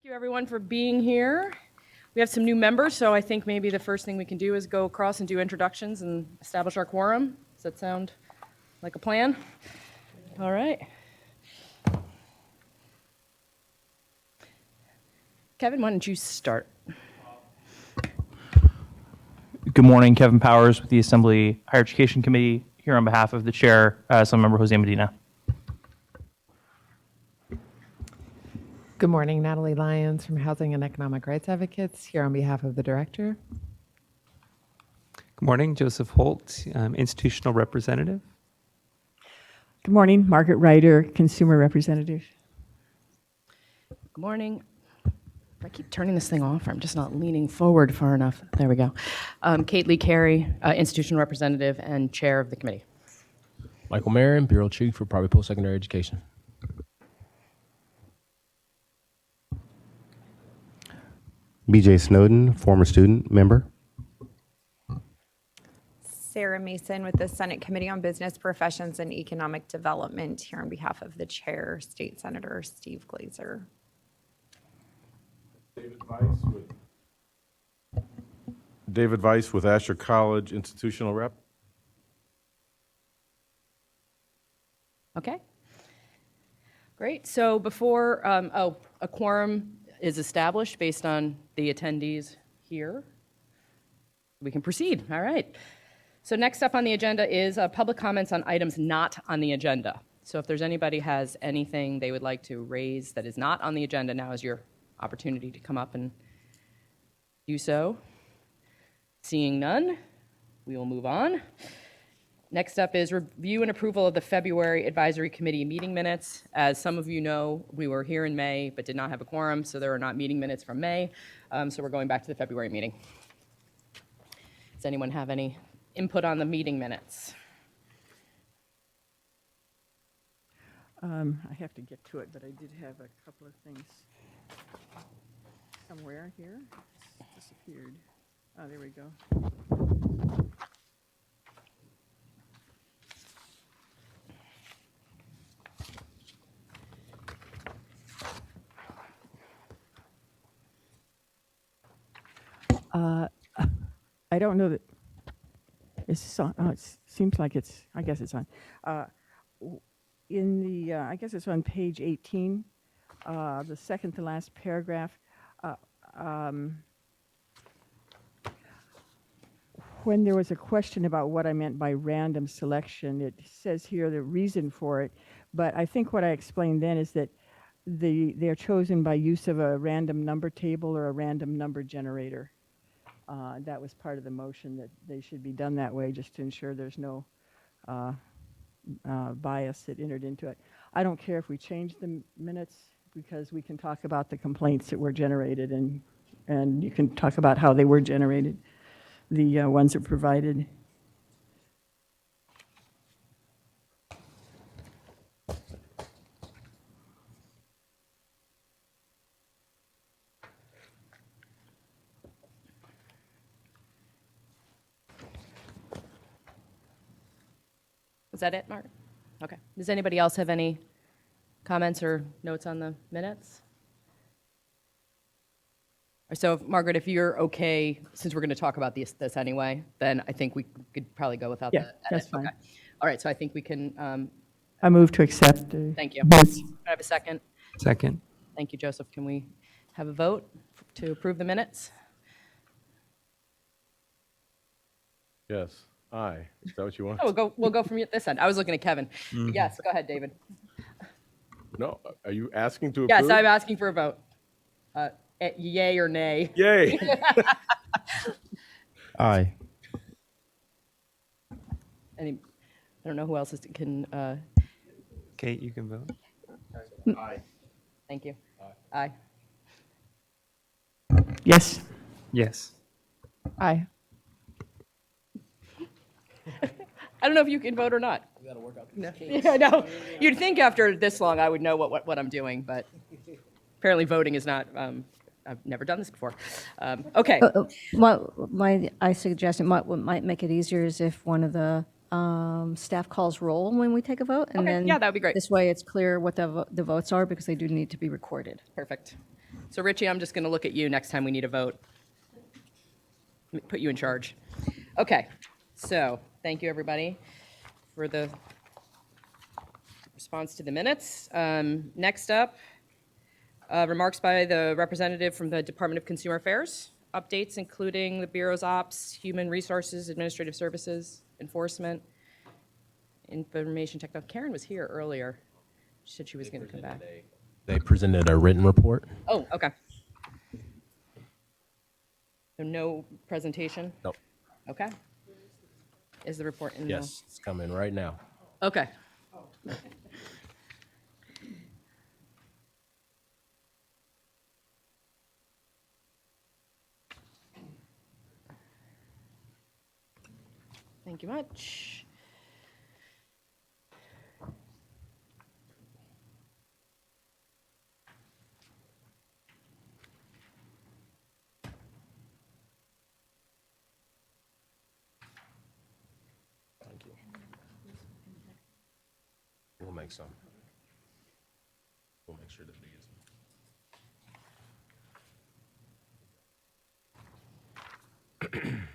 Thank you everyone for being here. We have some new members, so I think maybe the first thing we can do is go across and do introductions and establish our quorum. Does that sound like a plan? All right. Kevin, why don't you start? Good morning, Kevin Powers with the Assembly Higher Education Committee, here on behalf of the chair, Assemblymember Jose Medina. Good morning, Natalie Lyons from Housing and Economic Rights Advocates, here on behalf of the director. Good morning, Joseph Holt, institutional representative. Good morning, Margaret Ryder, consumer representative. Good morning. I keep turning this thing off, or I'm just not leaning forward far enough. There we go. Kate Lee Carey, institutional representative and chair of the committee. Michael Marin, Bureau Chief for Private Postsecondary Education. BJ Snowden, former student member. Sarah Mason with the Senate Committee on Business, Professions, and Economic Development, here on behalf of the chair, State Senator Steve Glazer. David Weiss with Asher College, institutional rep. Okay. Great. So before, a quorum is established based on the attendees here. We can proceed. All right. So next up on the agenda is public comments on items not on the agenda. So if there's anybody has anything they would like to raise that is not on the agenda, now is your opportunity to come up and do so. Seeing none, we will move on. Next up is review and approval of the February Advisory Committee meeting minutes. As some of you know, we were here in May but did not have a quorum, so there are not meeting minutes from May. So we're going back to the February meeting. Does anyone have any input on the meeting minutes? I have to get to it, but I did have a couple of things somewhere here. It's disappeared. Oh, there we go. I don't know that it's on. Oh, it seems like it's. I guess it's on. In the, I guess it's on page 18, the second to last paragraph. When there was a question about what I meant by random selection, it says here the reason for it. But I think what I explained then is that they're chosen by use of a random number table or a random number generator. That was part of the motion, that they should be done that way, just to ensure there's no bias that entered into it. I don't care if we change the minutes, because we can talk about the complaints that were generated, and you can talk about how they were generated, the ones that provided. Was that it, Mark? Okay. Does anybody else have any comments or notes on the minutes? So, Margaret, if you're okay, since we're going to talk about this anyway, then I think we could probably go without the edit. That's fine. Okay. All right, so I think we can. I move to accept. Thank you. Yes. Can I have a second? Second. Thank you, Joseph. Can we have a vote to approve the minutes? Yes. Aye. Is that what you want? Oh, we'll go from this end. I was looking at Kevin. Yes, go ahead, David. No. Are you asking to approve? Yes, I'm asking for a vote. Yay or nay? Yay. Aye. I don't know who else can. Kate, you can vote. Aye. Thank you. Aye. Yes. Yes. Aye. I don't know if you can vote or not. We got to work out No. Yeah, no. You'd think after this long I would know what I'm doing, but apparently voting is not. I've never done this before. Okay. I suggest what might make it easier is if one of the staff calls roll when we take a vote, and Okay, then yeah, that would be great. This way, it's clear what the votes are, because they do need to be recorded. Perfect. So Richie, I'm just going to look at you next time we need a vote. Put you in charge. Okay, so thank you, everybody, for the response to the minutes. Next up, remarks by the representative from the Department of Consumer Affairs. Updates including the Bureau's ops, human resources, administrative services, enforcement, information technology. Karen was here earlier. She said she was going to come back. They presented a written report. Oh, okay. So no presentation? Nope. Okay. Is the report in? Yes, it's coming right now. Okay. Thank you much. Thank you. We'll make some. We'll make sure that we use them.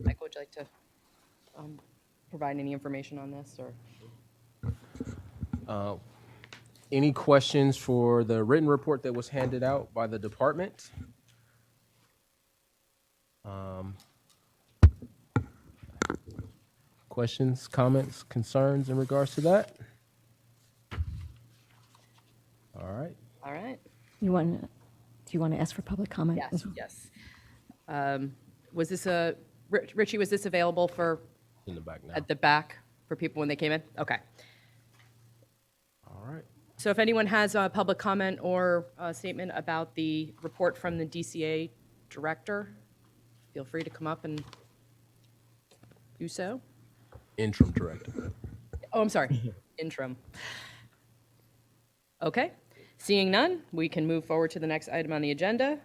Michael, would you like to provide any information on this, or? Any questions for the written report that was handed out by the department? Questions, comments, concerns in regards to that? All right. All right. Do you want to ask for public comment? Yes, yes. Was this Richie, was this available for, In the back now. at the back for people when they came in? Okay. All right. So if anyone has a public comment or a statement about the report from the DCA director, feel free to come up and do so. Interim director. Oh, I'm sorry, interim. Okay, seeing none, we can move forward to the next item on the agenda.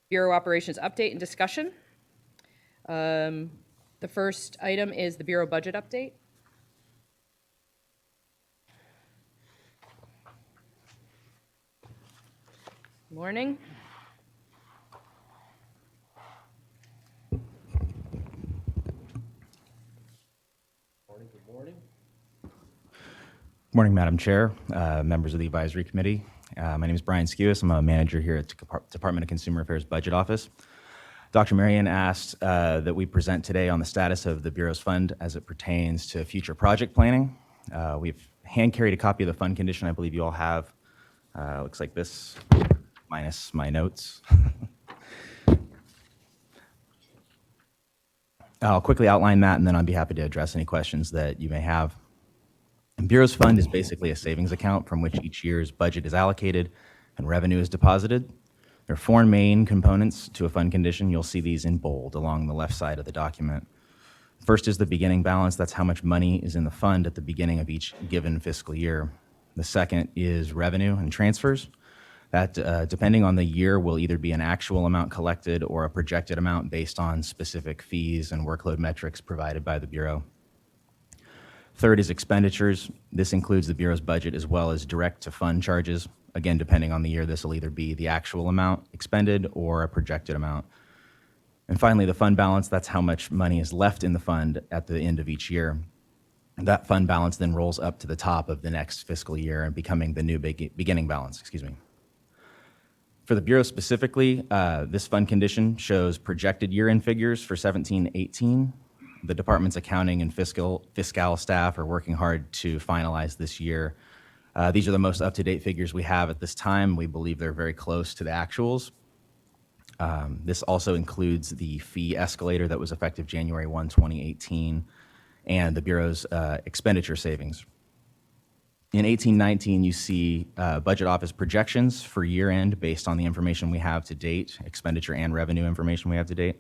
Bureau operations update and discussion. The first item is the Bureau budget update. Morning. Morning, Madam Chair, members of the Advisory Committee. My name is Brian Skewis. I'm a manager here at the Department of Consumer Affairs Budget Office. Dr. Marion asked that we present today on the status of the Bureau's fund as it pertains to future project planning. We've hand-carried a copy of the fund condition I believe you all have. Looks like this, minus my notes. I'll quickly outline that, and then I'll be happy to address any questions that you may have. Bureau's fund is basically a savings account from which each year's budget is allocated and revenue is deposited. There are four main components to a fund condition. You'll see these in bold along the left side of the document. First is the beginning balance. That's how much money is in the fund at the beginning of each given fiscal year. The second is revenue and transfers. That, depending on the year, will either be an actual amount collected or a projected amount based on specific fees and workload metrics provided by the Bureau. Third is expenditures. This includes the Bureau's budget as well as direct-to-fund charges. Again, depending on the year, this will either be the actual amount expended or a projected amount. And finally, the fund balance. That's how much money is left in the fund at the end of each year. That fund balance then rolls up to the top of the next fiscal year and becoming the new beginning balance, excuse me. For the Bureau specifically, this fund condition shows projected year-end figures for 17-18. The department's accounting and fiscal staff are working hard to finalize this year. These are the most up-to-date figures we have at this time. We believe they're very close to the actuals. This also includes the fee escalator that was effective January 1, 2018, and the Bureau's expenditure savings. In 18-19, you see budget office projections for year-end based on the information we have to date, expenditure and revenue information we have to date.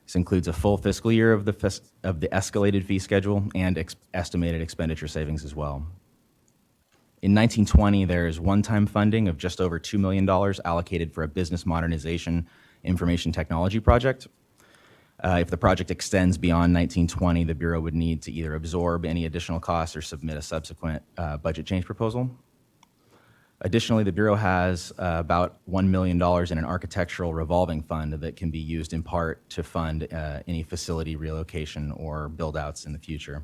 This includes a full fiscal year of the escalated fee schedule and estimated expenditure savings as well. In 1920, there's one-time funding of just over $2 million allocated for a business modernization information technology project. If the project extends beyond 1920, the Bureau would need to either absorb any additional costs or submit a subsequent budget change proposal. Additionally, the Bureau has about $1 million in an architectural revolving fund that can be used in part to fund any facility relocation or build-outs in the future.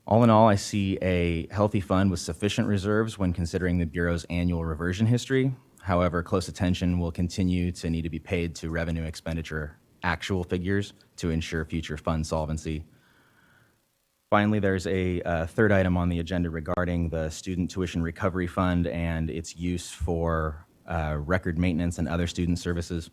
All in all, I see a healthy fund with sufficient reserves when considering the Bureau's annual reversion history. However, close attention will continue to need to be paid to revenue expenditure actual figures to ensure future fund solvency. Finally, there's a third item on the agenda regarding the Student Tuition Recovery Fund and its use for record maintenance and other student services.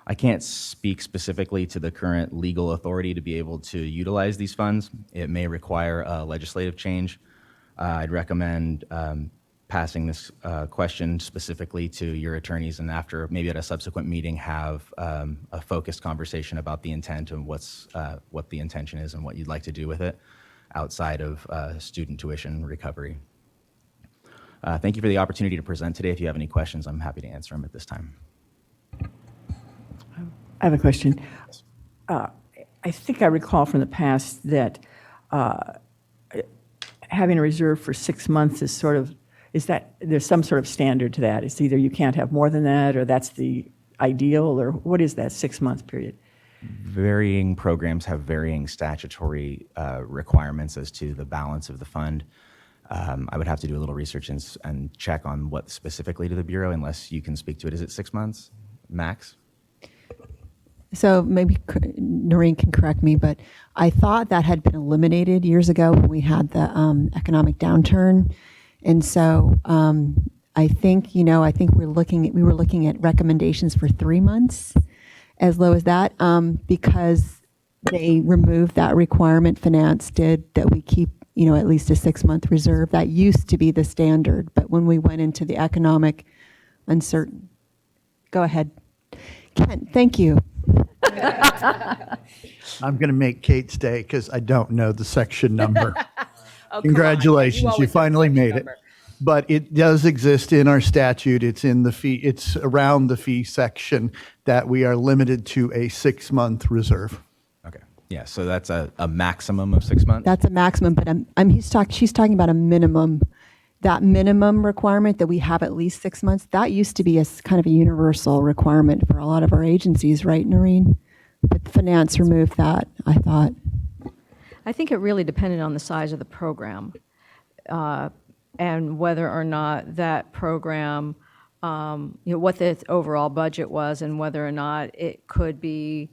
I can't speak specifically to the current legal authority to be able to utilize these funds. It may require a legislative change. I'd recommend passing this question specifically to your attorneys, and after maybe at a subsequent meeting have a focused conversation about the intent and what the intention is and what you'd like to do with it outside of student tuition recovery. Thank you for the opportunity to present today. If you have any questions, I'm happy to answer them at this time. I have a question. I think I recall from the past that having a reserve for 6 months is sort of, is that, there's some sort of standard to that? It's either you can't have more than that, or that's the ideal, or what is that 6-month period? Varying programs have varying statutory requirements as to the balance of the fund. I would have to do a little research and check on what specifically to the Bureau, unless you can speak to it. Is it 6 months max? So maybe Noreen can correct me, but I thought that had been eliminated years ago when we had the economic downturn. And so I think, we were looking at recommendations for 3 months, as low as that, because they removed that requirement, finance did, that we keep, at least a 6-month reserve. That used to be the standard, but when we went into the economic uncertain, go ahead. Ken, thank you. I'm going to make Kate stay because I don't know the section number. Oh, Congratulations, you finally made it. But it does exist in our statute. It's in the fee. It's around the fee section that we are limited to a 6-month reserve. Okay. Yeah. So that's a maximum of 6 months. That's a maximum, but she's talking about a minimum. That minimum requirement that we have at least 6 months, that used to be a kind of a universal requirement for a lot of our agencies, right, Noreen? But finance removed that, I thought. I think it really depended on the size of the program and whether or not that program, what the overall budget was, and whether or not it could be,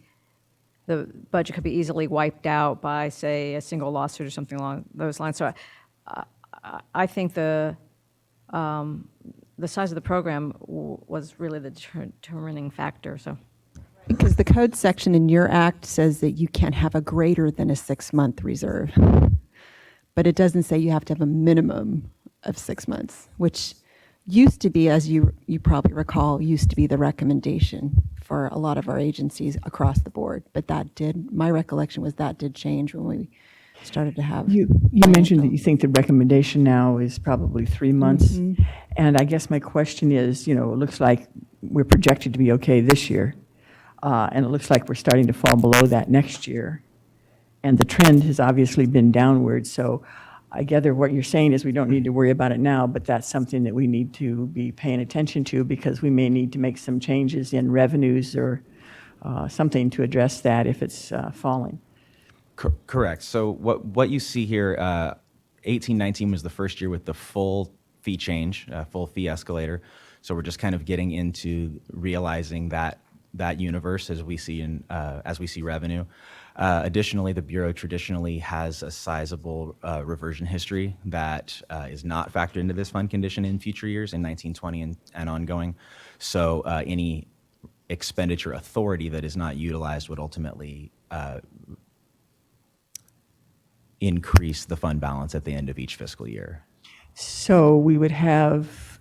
the budget could be easily wiped out by, say, a single lawsuit or something along those lines. So I think the size of the program was really the determining factor. So, because the code section in your act says that you can't have a greater than a 6-month reserve, but it doesn't say you have to have a minimum of 6 months, which used to be, as you probably recall, used to be the recommendation for a lot of our agencies across the board. But my recollection was that did change when we started to have. You mentioned that you think the recommendation now is probably 3 months. Mm-hmm. And I guess my question is, it looks like we're projected to be okay this year. And it looks like we're starting to fall below that next year. And the trend has obviously been downward. So I gather what you're saying is we don't need to worry about it now, but that's something that we need to be paying attention to, because we may need to make some changes in revenues or something to address that if it's falling. Correct. So what you see here, 18-19 was the first year with the full fee change, full fee escalator. So we're just kind of getting into realizing that universe as we see revenue. Additionally, the Bureau traditionally has a sizable reversion history that is not factored into this fund condition in future years, in 1920 and ongoing. So any expenditure authority that is not utilized would ultimately increase the fund balance at the end of each fiscal year. So we would have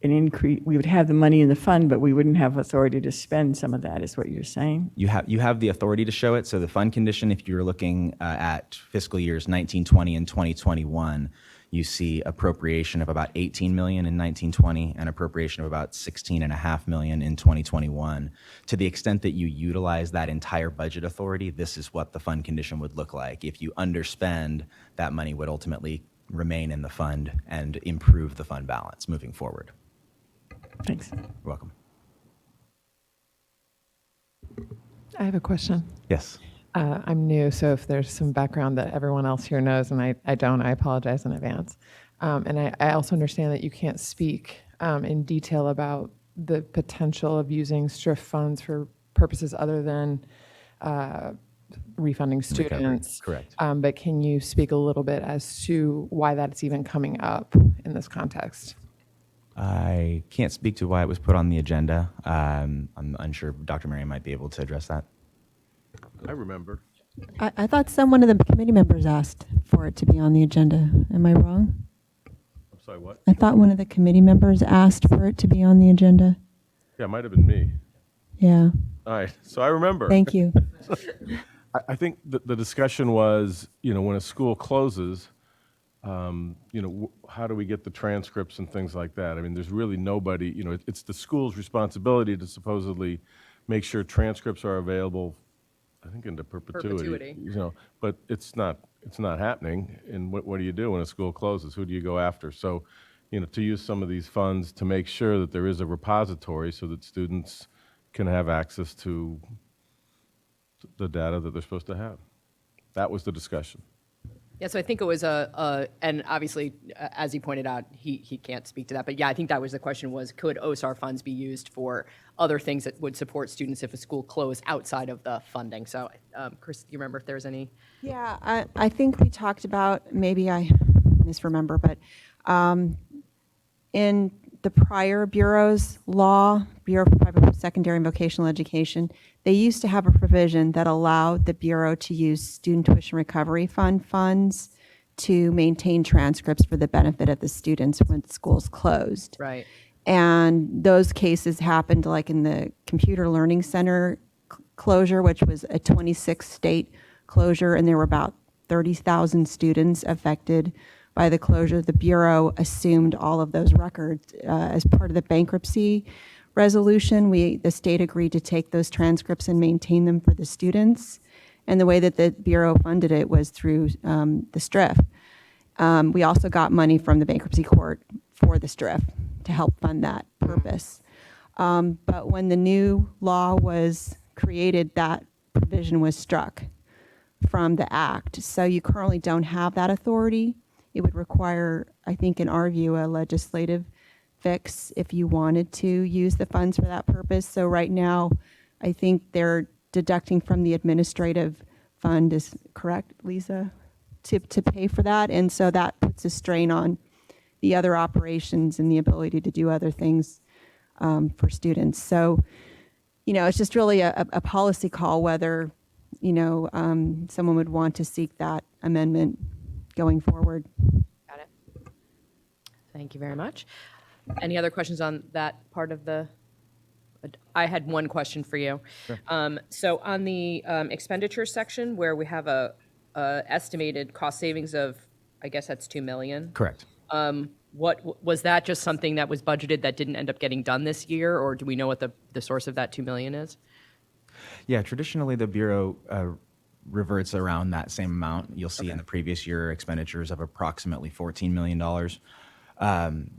an increase, we would have the money in the fund, but we wouldn't have authority to spend some of that, is what you're saying? You have the authority to show it. So the fund condition, if you're looking at fiscal years 1920 and 2021, you see appropriation of about 18 million in 1920 and appropriation of about 16.5 million in 2021. To the extent that you utilize that entire budget authority, this is what the fund condition would look like. If you underspend, that money would ultimately remain in the fund and improve the fund balance moving forward. Thanks. You're welcome. I have a question. Yes. I'm new, so if there's some background that everyone else here knows and I don't, I apologize in advance. And I also understand that you can't speak in detail about the potential of using STRIF funds for purposes other than refunding students. Correct. But can you speak a little bit as to why that's even coming up in this context? I can't speak to why it was put on the agenda. I'm unsure Dr. Mary might be able to address that. I remember. I thought one of the committee members asked for it to be on the agenda. Am I wrong? I'm sorry, what? I thought one of the committee members asked for it to be on the agenda. Yeah, it might have been me. Yeah. All right, so I remember. Thank you. I think the discussion was, when a school closes, how do we get the transcripts and things like that? I mean, there's really nobody, it's the school's responsibility to supposedly make sure transcripts are available, I think, into perpetuity. But it's not happening. And what do you do when a school closes? Who do you go after? So, to use some of these funds to make sure that there is a repository so that students can have access to the data that they're supposed to have. That was the discussion. Yeah, so I think it was and obviously, as he pointed out, he can't speak to that. But yeah, I think that was the question was, could OSAR funds be used for other things that would support students if a school closed outside of the funding? So, Chris, do you remember if there's any? Yeah, I think we talked about, maybe I misremember, but in the prior Bureau's law, Bureau for Private Postsecondary and Vocational Education, they used to have a provision that allowed the Bureau to use Student Tuition Recovery Fund funds to maintain transcripts for the benefit of the students when schools closed. Right. And those cases happened like in the Computer Learning Center closure, which was a 26-state closure, and there were about 30,000 students affected by the closure. The Bureau assumed all of those records as part of the bankruptcy resolution. The state agreed to take those transcripts and maintain them for the students. And the way that the Bureau funded it was through the STRIF. We also got money from the bankruptcy court for the STRIF to help fund that purpose. But when the new law was created, that provision was struck from the act. So you currently don't have that authority. It would require, I think in our view, a legislative fix if you wanted to use the funds for that purpose. So right now, I think they're deducting from the administrative fund, is correct, Lisa, to pay for that. And so that puts a strain on the other operations and the ability to do other things for students. So, it's just really a policy call whether, someone would want to seek that amendment going forward. Got it. Thank you very much. Any other questions on that part of the? I had one question for you. Sure. So on the expenditure section where we have a estimated cost savings of, I guess that's $2 million. Correct. What was that just something that was budgeted that didn't end up getting done this year, or do we know what the source of that $2 million is? Yeah, traditionally the Bureau reverts around that same amount. You'll see in the previous year expenditures of approximately $14 million.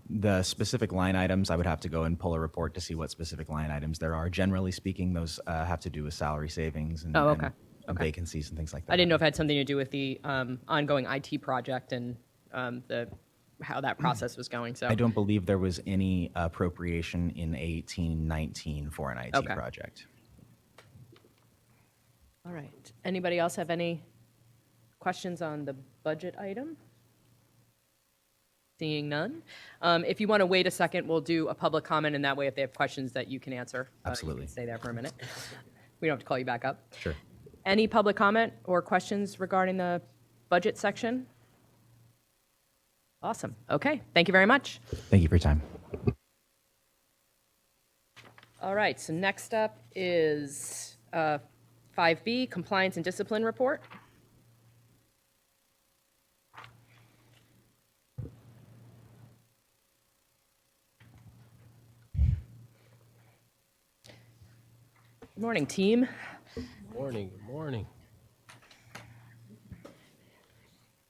The specific line items, I would have to go and pull a report to see what specific line items there are. Generally speaking, those have to do with salary savings and, and vacancies and things like that. I didn't know if it had something to do with the ongoing IT project and how that process was going. So I don't believe there was any appropriation in 18-19 for an IT project. All right. Anybody else have any questions on the budget item? Seeing none. If you want to wait a second, we'll do a public comment, and that way if they have questions that you can answer. Absolutely. You can stay there for a minute. We don't have to call you back up. Sure. Any public comment or questions regarding the budget section? Awesome. Okay. Thank you very much. Thank you for your time. All right, so next up is 5B, Compliance and Discipline Report. Good morning, team. Morning, good morning.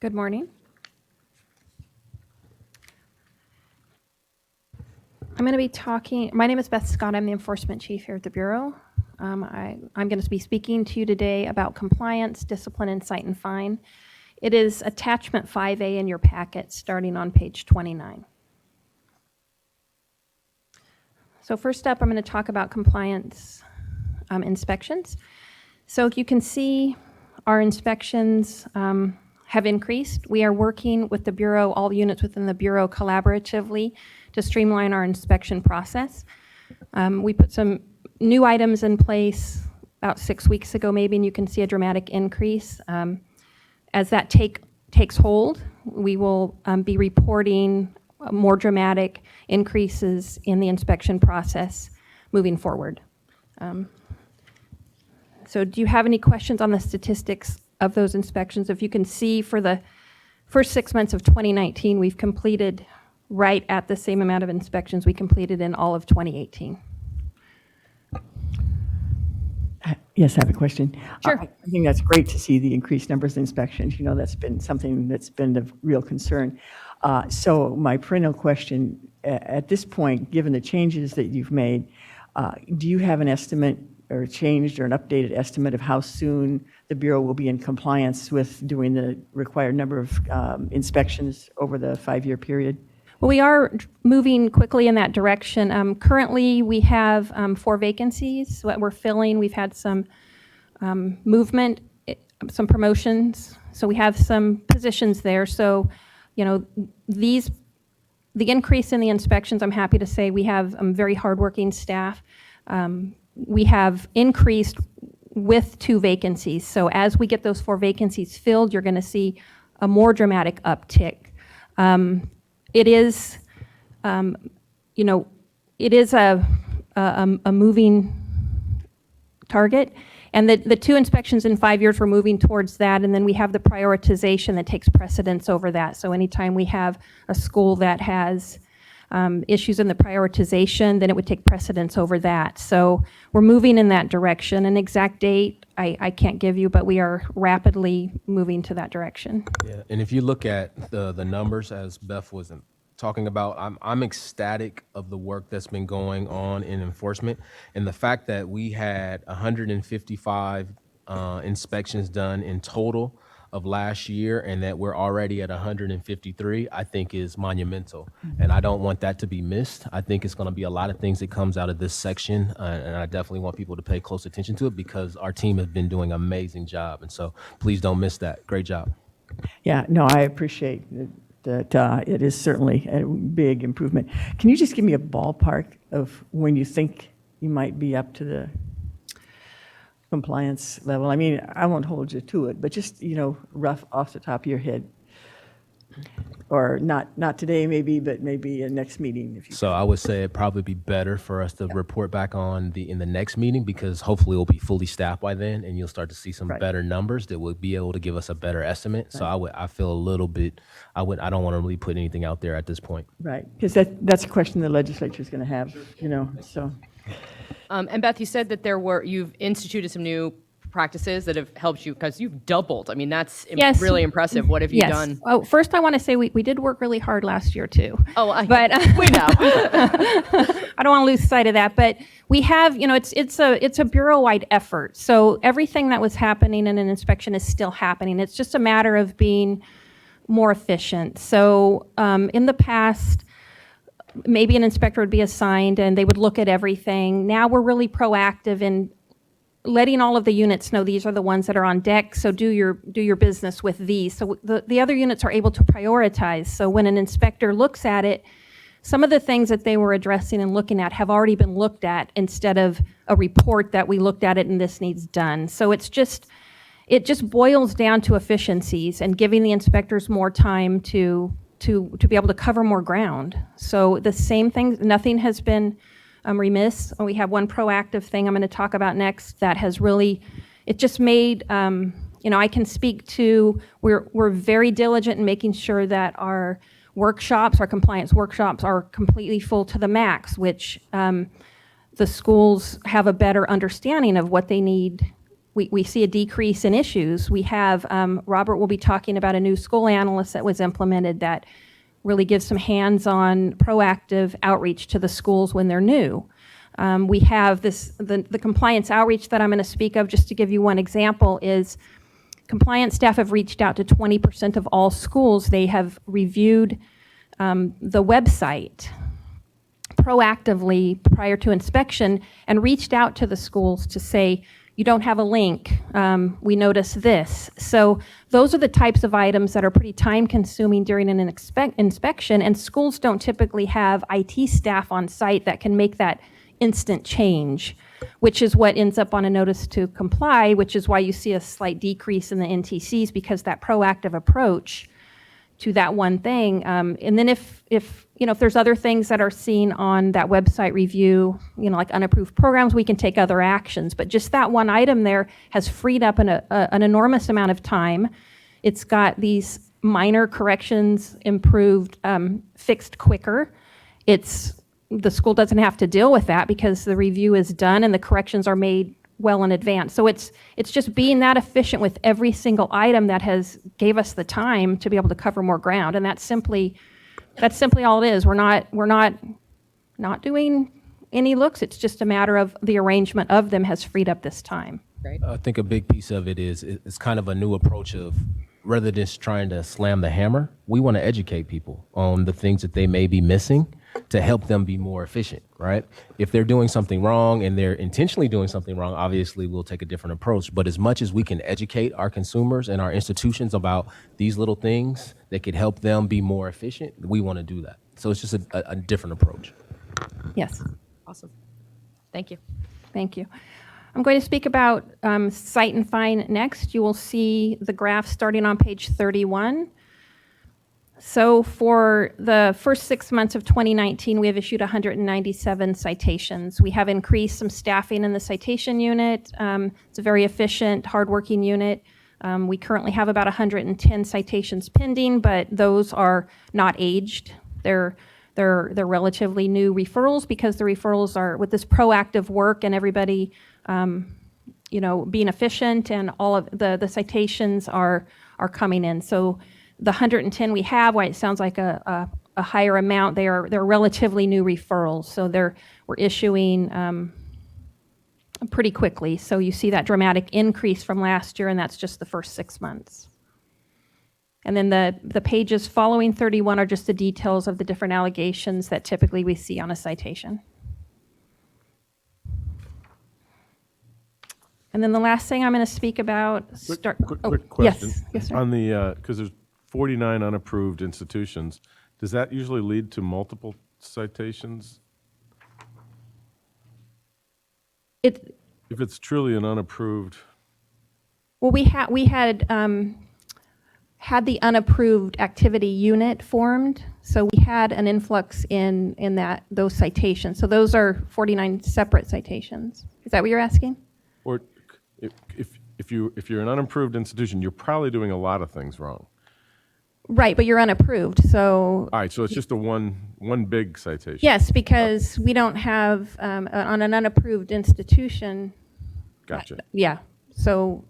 Good morning. I'm going to be talking, my name is Beth Scott. I'm the Enforcement Chief here at the Bureau. I'm going to be speaking to you today about compliance, discipline, and cite and fine. It is attachment 5A in your packet, starting on page 29. So first up, I'm going to talk about compliance inspections. So you can see our inspections have increased. We are working with the Bureau, all units within the Bureau collaboratively to streamline our inspection process. We put some new items in place about 6 weeks ago maybe, and you can see a dramatic increase. As that takes hold, we will be reporting more dramatic increases in the inspection process moving forward. So do you have any questions on the statistics of those inspections? If you can see for the first 6 months of 2019, we've completed right at the same amount of inspections we completed in all of 2018. Yes, I have a question. Sure. I think that's great to see the increased numbers of inspections. You know, that's been something that's been of real concern. So my perennial question, at this point, given the changes that you've made, do you have an estimate or changed or an updated estimate of how soon the Bureau will be in compliance with doing the required number of inspections over the 5-year period? Well, we are moving quickly in that direction. Currently, we have 4 vacancies that we're filling. We've had some movement, some promotions. So we have some positions there. So, you know, the increase in the inspections, I'm happy to say we have very hardworking staff. We have increased with 2 vacancies. So as we get those 4 vacancies filled, you're going to see a more dramatic uptick. It is, you know, it is a moving target. And the 2 inspections in 5 years, we're moving towards that. And then we have the prioritization that takes precedence over that. So anytime we have a school that has issues in the prioritization, then it would take precedence over that. So we're moving in that direction. An exact date, I can't give you, but we are rapidly moving to that direction. Yeah, and if you look at the numbers, as Beth was talking about, I'm ecstatic of the work that's been going on in enforcement, and the fact that we had 155 inspections done in total of last year, and that we're already at 153, I think is monumental. And I don't want that to be missed. I think it's going to be a lot of things that comes out of this section, and I definitely want people to pay close attention to it because our team has been doing an amazing job. And so please don't miss that. Great job. Yeah, no, I appreciate that. It is certainly a big improvement. Can you just give me a ballpark of when you think you might be up to the compliance level? I mean, I won't hold you to it, but just, you know, rough off the top of your head. Or not today maybe, but maybe a next meeting. If you So I would say it'd probably be better for us to report back on in the next meeting, because hopefully we'll be fully staffed by then and you'll start to see some better numbers that will be able to give us a better estimate. So I feel a little bit, I don't want to really put anything out there at this point. Right, because that's a question the legislature is going to have, you know, so. And Beth, you said that you've instituted some new practices that have helped you, because you've doubled. I mean, that's really impressive. What have you done? Oh, first I want to say we did work really hard last year too. Oh, but we know. I don't want to lose sight of that. But we have, you know, it's a bureau-wide effort. So everything that was happening in an inspection is still happening. It's just a matter of being more efficient. So in the past, maybe an inspector would be assigned and they would look at everything. Now we're really proactive in letting all of the units know these are the ones that are on deck, so do your business with these. So the other units are able to prioritize. So when an inspector looks at it, some of the things that they were addressing and looking at have already been looked at instead of a report that we looked at it and this needs done. So it just boils down to efficiencies and giving the inspectors more time to be able to cover more ground. So the same thing, nothing has been remiss. We have one proactive thing I'm going to talk about next that has really, it just made, I can speak to, we're very diligent in making sure that our workshops, our compliance workshops are completely full to the max, which the schools have a better understanding of what they need. We see a decrease in issues. We have, Robert will be talking about a new school analyst that was implemented that really gives some hands-on proactive outreach to the schools when they're new. We have the compliance outreach that I'm going to speak of, just to give you one example, is compliance staff have reached out to 20% of all schools. They have reviewed the website proactively prior to inspection and reached out to the schools to say, you don't have a link, we notice this. So those are the types of items that are pretty time consuming during an inspection, and schools don't typically have IT staff on site that can make that instant change, which is what ends up on a notice to comply, which is why you see a slight decrease in the NTCs, because that proactive approach to that one thing. And then if there's other things that are seen on that website review, like unapproved programs, we can take other actions. But just that one item there has freed up an enormous amount of time. It's got these minor corrections improved, fixed quicker. The school doesn't have to deal with that because the review is done and the corrections are made well in advance. So it's just being that efficient with every single item that has gave us the time to be able to cover more ground. And that's simply all it is. We're not doing any looks. It's just a matter of the arrangement of them has freed up this time. Right. I think a big piece of it is it's kind of a new approach of, rather than just trying to slam the hammer, we want to educate people on the things that they may be missing to help them be more efficient, right? If they're doing something wrong and they're intentionally doing something wrong, obviously we'll take a different approach. But as much as we can educate our consumers and our institutions about these little things that could help them be more efficient, we want to do that. So it's just a different approach. Yes. Awesome. Thank you. Thank you. I'm going to speak about Cite and Fine next. You will see the graph starting on page 31. So for the first 6 months of 2019, we have issued 197 citations. We have increased some staffing in the citation unit. It's a very efficient, hardworking unit. We currently have about 110 citations pending, but those are not aged. They're relatively new referrals, because the referrals are with this proactive work and everybody being efficient, and all of the citations are coming in. So the 110 we have, why it sounds like a higher amount, they're relatively new referrals. So we're issuing pretty quickly. So you see that dramatic increase from last year, and that's just the first 6 months. And then the pages following 31 are just the details of the different allegations that typically we see on a citation. And then the last thing I'm going to speak about. Quick question. Yes, sir. On the, because there's 49 unapproved institutions, does that usually lead to multiple citations? If it's truly an unapproved. Well, we had the unapproved activity unit formed, so we had an influx in those citations. So those are 49 separate citations. Is that what you're asking? Or if you're an unapproved institution, you're probably doing a lot of things wrong. Right, but you're unapproved, so. All right, so it's just a one big citation. Yes, because we don't have, on an unapproved institution. Gotcha. Yeah, so.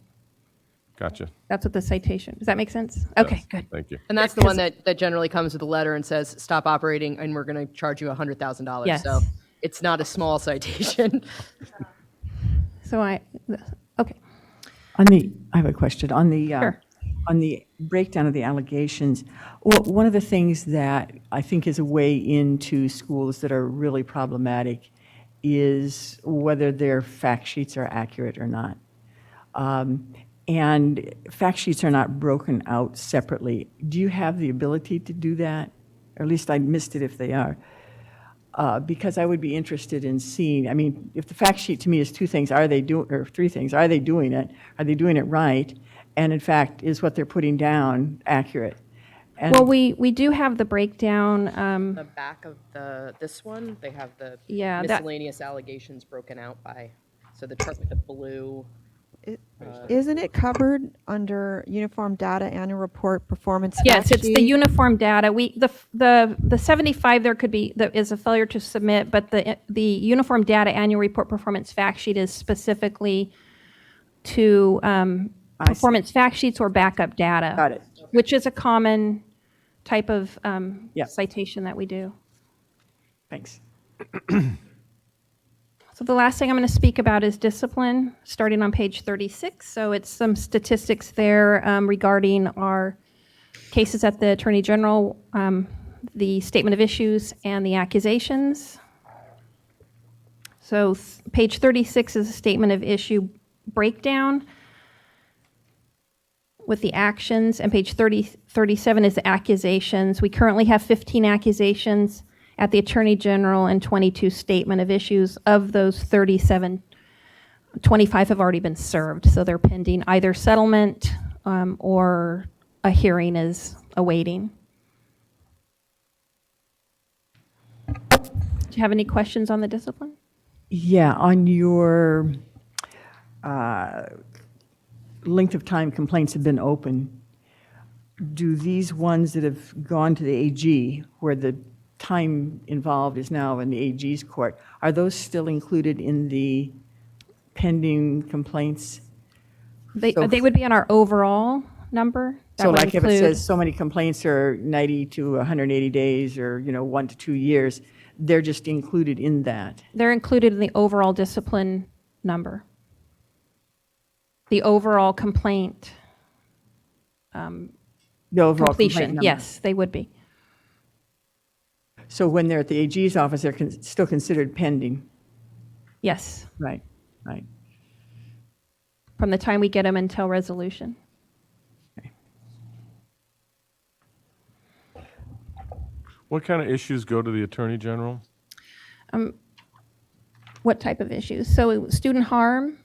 Gotcha. That's what the citation, does that make sense? Okay, Yes, good. Thank you. And that's the one that generally comes with a letter and says, stop operating and we're going to charge you $100,000. Yes. So it's not a small citation. Okay. I have a question on the Sure. on the breakdown of the allegations. Well, one of the things that I think is a way into schools that are really problematic is whether their fact sheets are accurate or not. And fact sheets are not broken out separately. Do you have the ability to do that? Or at least I missed it if they are. Because I would be interested in seeing, I mean, if the fact sheet to me is two things, or three things, are they doing it? Are they doing it right? And in fact, is what they're putting down accurate? And Well, we do have the breakdown. The back of this one, they have the Yeah, that- miscellaneous allegations broken out by, so the chart with the blue. Isn't it covered under Uniform Data Annual Report Performance Yes, Fact it's the Sheet? uniform data. The 75 there could be, is a failure to submit, but the uniform data annual report performance fact sheet is specifically to performance fact sheets or backup data. Got it. Which is a common type of Yeah. citation that we do. Thanks. So the last thing I'm going to speak about is discipline, starting on page 36. So it's some statistics there regarding our cases at the Attorney General, the statement of issues, and the accusations. So page 36 is a statement of issue breakdown with the actions, and page 37 is the accusations. We currently have 15 accusations at the Attorney General and 22 statement of issues. Of those 37, 25 have already been served, so they're pending either settlement or a hearing is awaiting. Do you have any questions on the discipline? Yeah, on your length of time complaints have been open, do these ones that have gone to the AG, where the time involved is now in the AG's court, are those still included in the pending complaints? They would be on our overall number. That So would like if it include- says so many complaints are 90 to 180 days or, 1 to 2 years, they're just included in that? They're included in the overall discipline number. The overall complaint The overall completion, complaint number? yes, they would be. So when they're at the AG's office, they're still considered pending? Yes, Right, right. from the time we get them until resolution. What kind of issues go to the Attorney General? What type of issues? So student harm,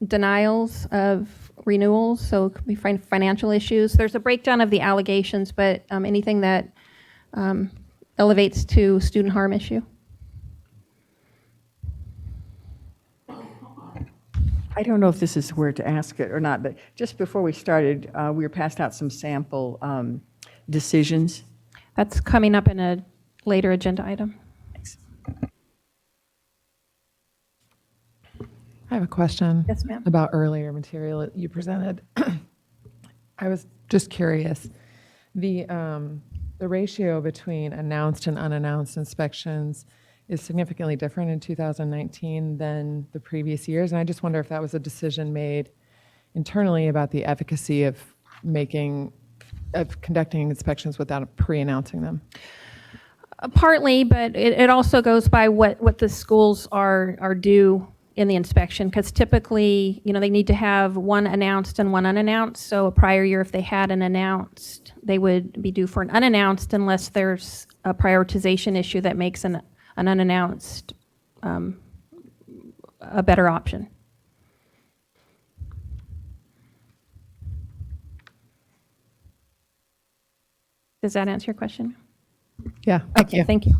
denials of renewals, so it could be financial issues. There's a breakdown of the allegations, but anything that elevates to student harm issue. I don't know if this is where to ask it or not, but just before we started, we were passed out some sample decisions. That's coming up in a later agenda item. Thanks. I have a question. Yes, ma'am. About earlier material that you presented. I was just curious. The ratio between announced and unannounced inspections is significantly different in 2019 than the previous years. And I just wonder if that was a decision made internally about the efficacy of conducting inspections without pre-announcing them. Partly, but it also goes by what the schools are due in the inspection, because typically, they need to have one announced and one unannounced. So a prior year, if they had an announced, they would be due for an unannounced unless there's a prioritization issue that makes an unannounced a better option. Does that answer your question? Yeah. Okay, thank you.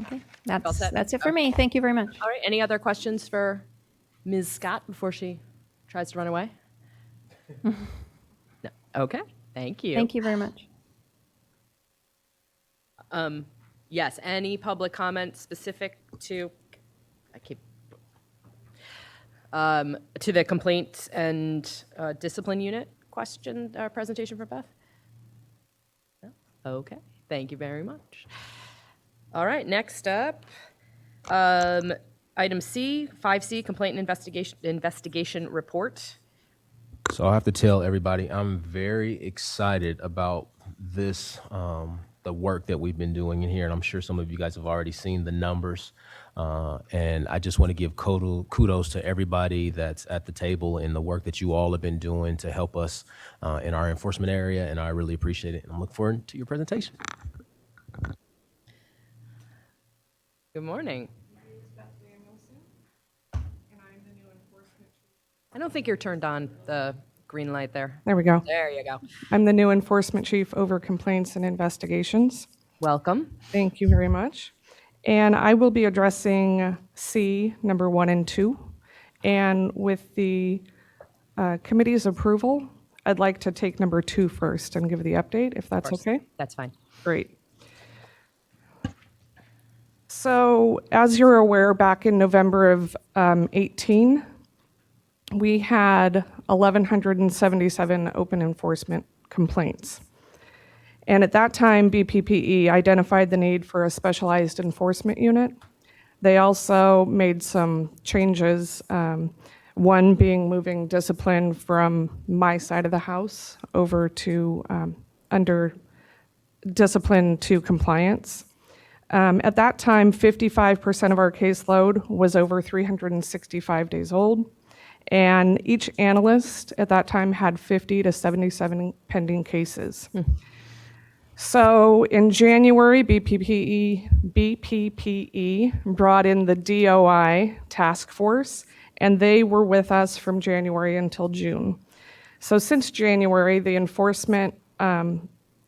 Okay, All set? that's it for me. Thank you very much. All right, any other questions for Ms. Scott before she tries to run away? No. Okay, thank you. Thank you very much. Yes, any public comment specific to, to the complaints and discipline unit question, presentation for Beth? No? Okay, thank you very much. All right, next up, item C, 5C, complaint and investigation report. So I have to tell everybody, I'm very excited about this, the work that we've been doing in here, and I'm sure some of you guys have already seen the numbers. And I just want to give kudos to everybody that's at the table and the work that you all have been doing to help us in our enforcement area, and I really appreciate it. And I'm looking forward to your presentation. Good morning. My name is Beth Scott, and I'm the new enforcement I don't think you're turned on, the green light there. There we go. There you go. I'm the new enforcement chief over complaints and investigations. Welcome. Thank you very much. And I will be addressing C, number 1 and 2. And with the committee's approval, I'd like to take number 2 first and give the update, if that's okay. That's fine. Great. So as you're aware, back in November of 18, we had 1,177 open enforcement complaints. And at that time, BPPE identified the need for a specialized enforcement unit. They also made some changes, one being moving discipline from my side of the house over to under discipline to compliance. At that time, 55% of our caseload was over 365 days old, and each analyst at that time had 50 to 77 pending cases. So in January, BPPE brought in the DOI task force, and they were with us from January until June. So since January, the enforcement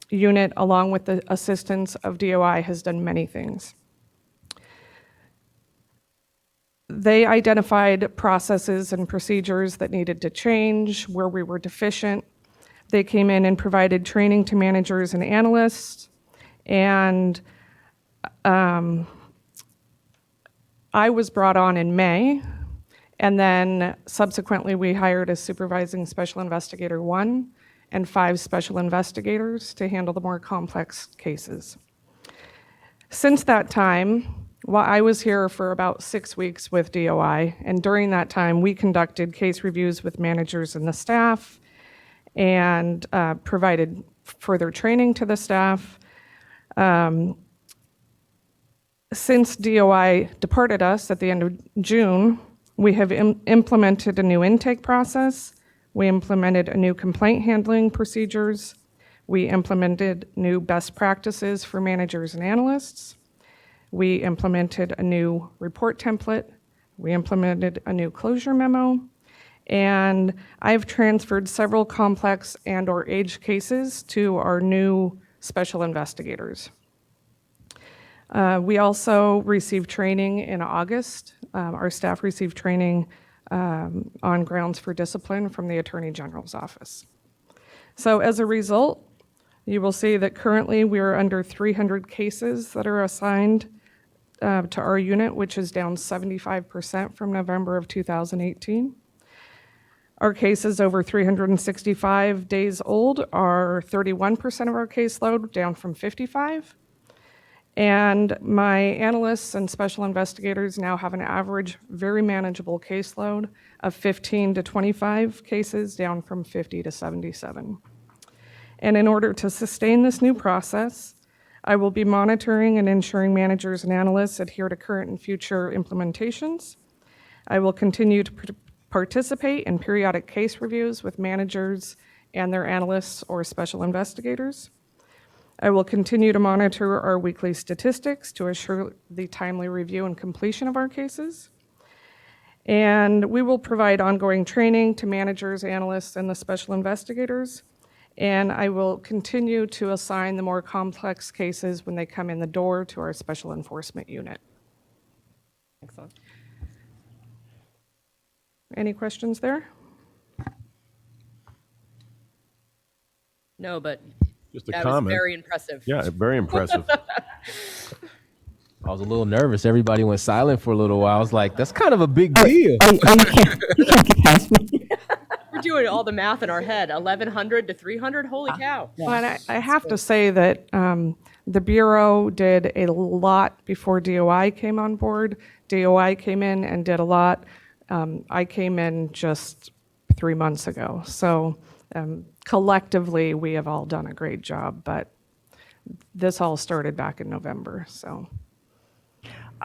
unit, along with the assistance of DOI, has done many things. They identified processes and procedures that needed to change, where we were deficient. They came in and provided training to managers and analysts, and I was brought on in May, and then subsequently we hired a supervising special investigator 1 and 5 special investigators to handle the more complex cases. Since that time, well, I was here for about 6 weeks with DOI, and during that time we conducted case reviews with managers and the staff, and provided further training to the staff. Since DOI departed us at the end of June, we have implemented a new intake process. We implemented a new complaint handling procedures. We implemented new best practices for managers and analysts. We implemented a new report template. We implemented a new closure memo. And I've transferred several complex and/or age cases to our new special investigators. We also received training in August. Our staff received training on grounds for discipline from the Attorney General's office. So as a result, you will see that currently we are under 300 cases that are assigned to our unit, which is down 75% from November of 2018. Our cases over 365 days old are 31% of our caseload, down from 55. And my analysts and special investigators now have an average, very manageable caseload of 15 to 25 cases, down from 50 to 77. And in order to sustain this new process, I will be monitoring and ensuring managers and analysts adhere to current and future implementations. I will continue to participate in periodic case reviews with managers and their analysts or special investigators. I will continue to monitor our weekly statistics to assure the timely review and completion of our cases. And we will provide ongoing training to managers, analysts, and the special investigators. And I will continue to assign the more complex cases when they come in the door to our special enforcement unit. Excellent. Any questions there? No, but Just a that comment. was very impressive. Yeah, very impressive. I was a little nervous. Everybody went silent for a little while. I was like, that's kind of a big deal. You can't get past me. We're doing all the math in our head. 1,100 to 300. Holy cow! But I have to say that the Bureau did a lot before DOI came on board. DOI came in and did a lot. I came in just 3 months ago. So collectively, we have all done a great job, but this all started back in November, so.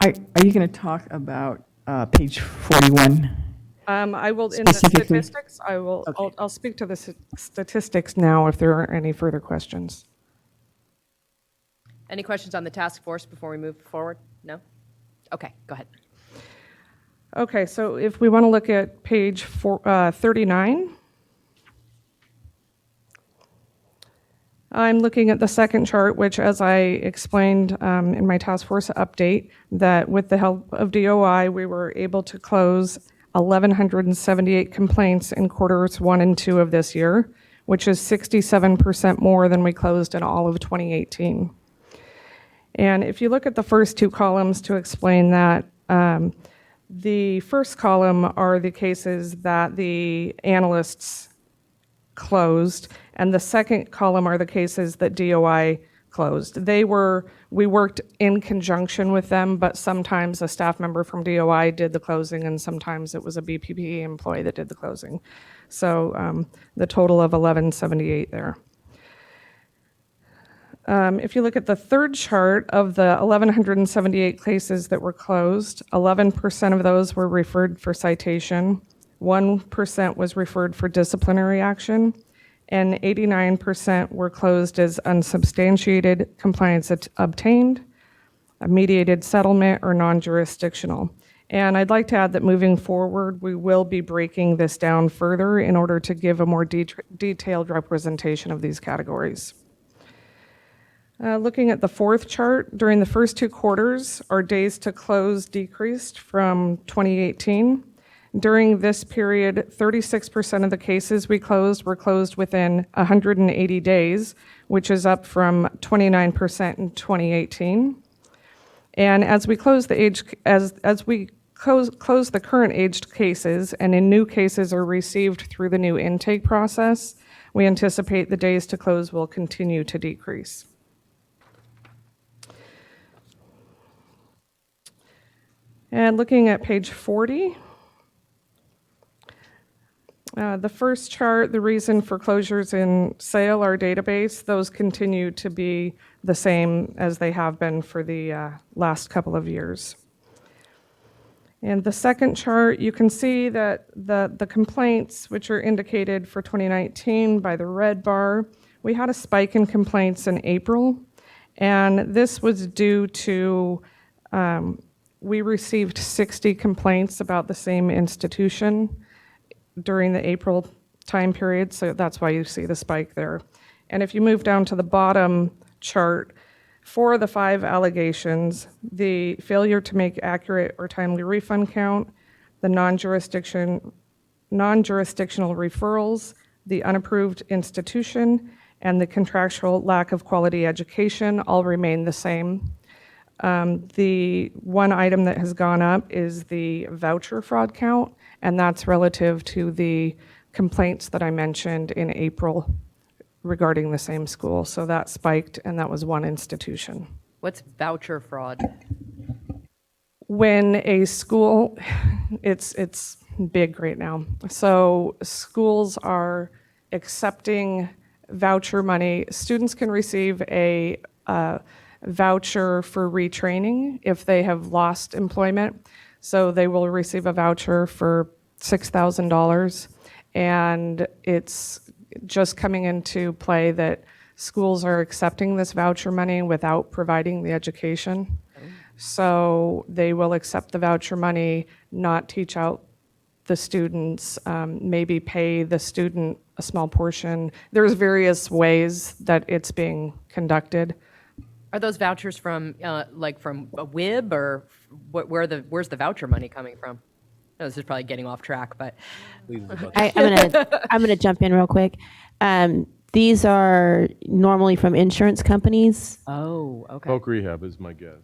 Are you going to talk about page 41? I will, in the Specifically? statistics, I'll speak to the statistics now if there aren't any further questions. Any questions on the task force before we move forward? No? Okay, go ahead. Okay, so if we want to look at page 39, I'm looking at the second chart, which, as I explained in my task force update, that with the help of DOI, we were able to close 1,178 complaints in quarters 1 and 2 of this year, which is 67% more than we closed in all of 2018. And if you look at the first two columns to explain that, the first column are the cases that the analysts closed, and the second column are the cases that DOI closed. We worked in conjunction with them, but sometimes a staff member from DOI did the closing, and sometimes it was a BPP employee that did the closing. So the total of 1178 there. If you look at the third chart of the 1,178 cases that were closed, 11% of those were referred for citation, 1% was referred for disciplinary action, and 89% were closed as unsubstantiated compliance obtained, a mediated settlement, or non-jurisdictional. And I'd like to add that moving forward, we will be breaking this down further in order to give a more detailed representation of these categories. Looking at the fourth chart, during the first 2 quarters, our days to close decreased from 2018. During this period, 36% of the cases we closed were closed within 180 days, which is up from 29% in 2018. And as we close close the current aged cases, and in new cases are received through the new intake process, we anticipate the days to close will continue to decrease. And looking at page 40, the first chart, the reason for closures in sale, our database, those continue to be the same as they have been for the last couple of years. And the second chart, you can see that the complaints, which are indicated for 2019 by the red bar, we had a spike in complaints in April, and this was due to we received 60 complaints about the same institution during the April time period, so that's why you see the spike there. And if you move down to the bottom chart, 4 of the 5 allegations, the failure to make accurate or timely refund count, the non-jurisdictional referrals, the unapproved institution, and the contractual lack of quality education all remain the same. The one item that has gone up is the voucher fraud count, and that's relative to the complaints that I mentioned in April regarding the same school. So that spiked, and that was one institution. What's voucher fraud? When a school, it's big right now. So schools are accepting voucher money. Students can receive a voucher for retraining if they have lost employment. So they will receive a voucher for $6,000, and it's just coming into play that schools are accepting this voucher money without providing the education. So they will accept the voucher money, not teach out the students, maybe pay the student a small portion. There's various ways that it's being conducted. Are those vouchers from from a WIB, or where's the voucher money coming from? No, this is probably getting off track, but I'm gonna jump in real quick. These are normally from insurance companies. Oh, okay. Folk rehab is my guess.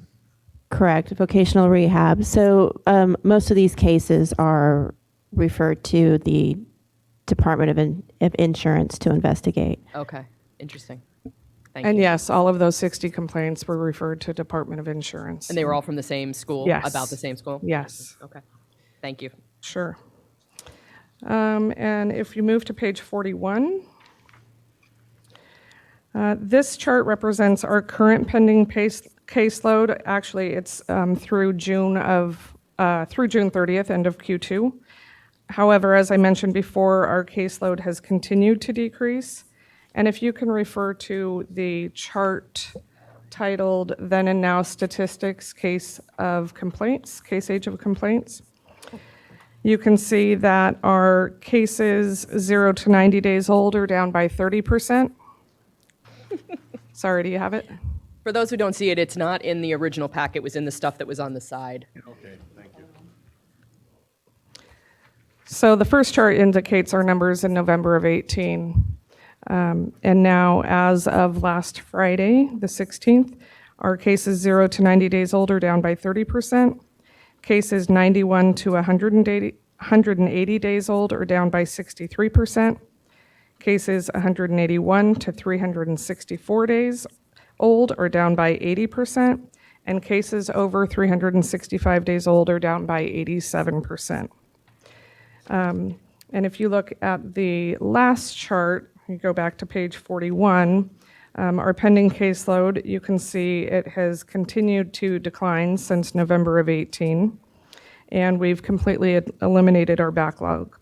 Correct, vocational rehab. So most of these cases are referred to the Department of Insurance to investigate. Okay, interesting. Thank And you. yes, all of those 60 complaints were referred to Department of Insurance. And they were all from the same school? Yes. About the same school? Yes. Okay. Thank you. Sure. And if you move to page 41, this chart represents our current pending caseload. Actually, it's through June 30th, end of Q2. However, as I mentioned before, our caseload has continued to decrease. And if you can refer to the chart titled Then and Now Statistics, Case Age of Complaints. You can see that our cases 0 to 90 days old are down by 30%. Sorry, do you have it? For those who don't see it, it's not in the original packet. It was in the stuff that was on the side. Okay, thank you. So the first chart indicates our numbers in November of 18. And now, as of last Friday, the 16th, our cases 0 to 90 days old are down by 30%. Cases 91 to 180 days old are down by 63%. Cases 181 to 364 days old are down by 80%. And cases over 365 days old are down by 87%. And if you look at the last chart, you go back to page 41, our pending caseload, you can see it has continued to decline since November of 18, and we've completely eliminated our backlog.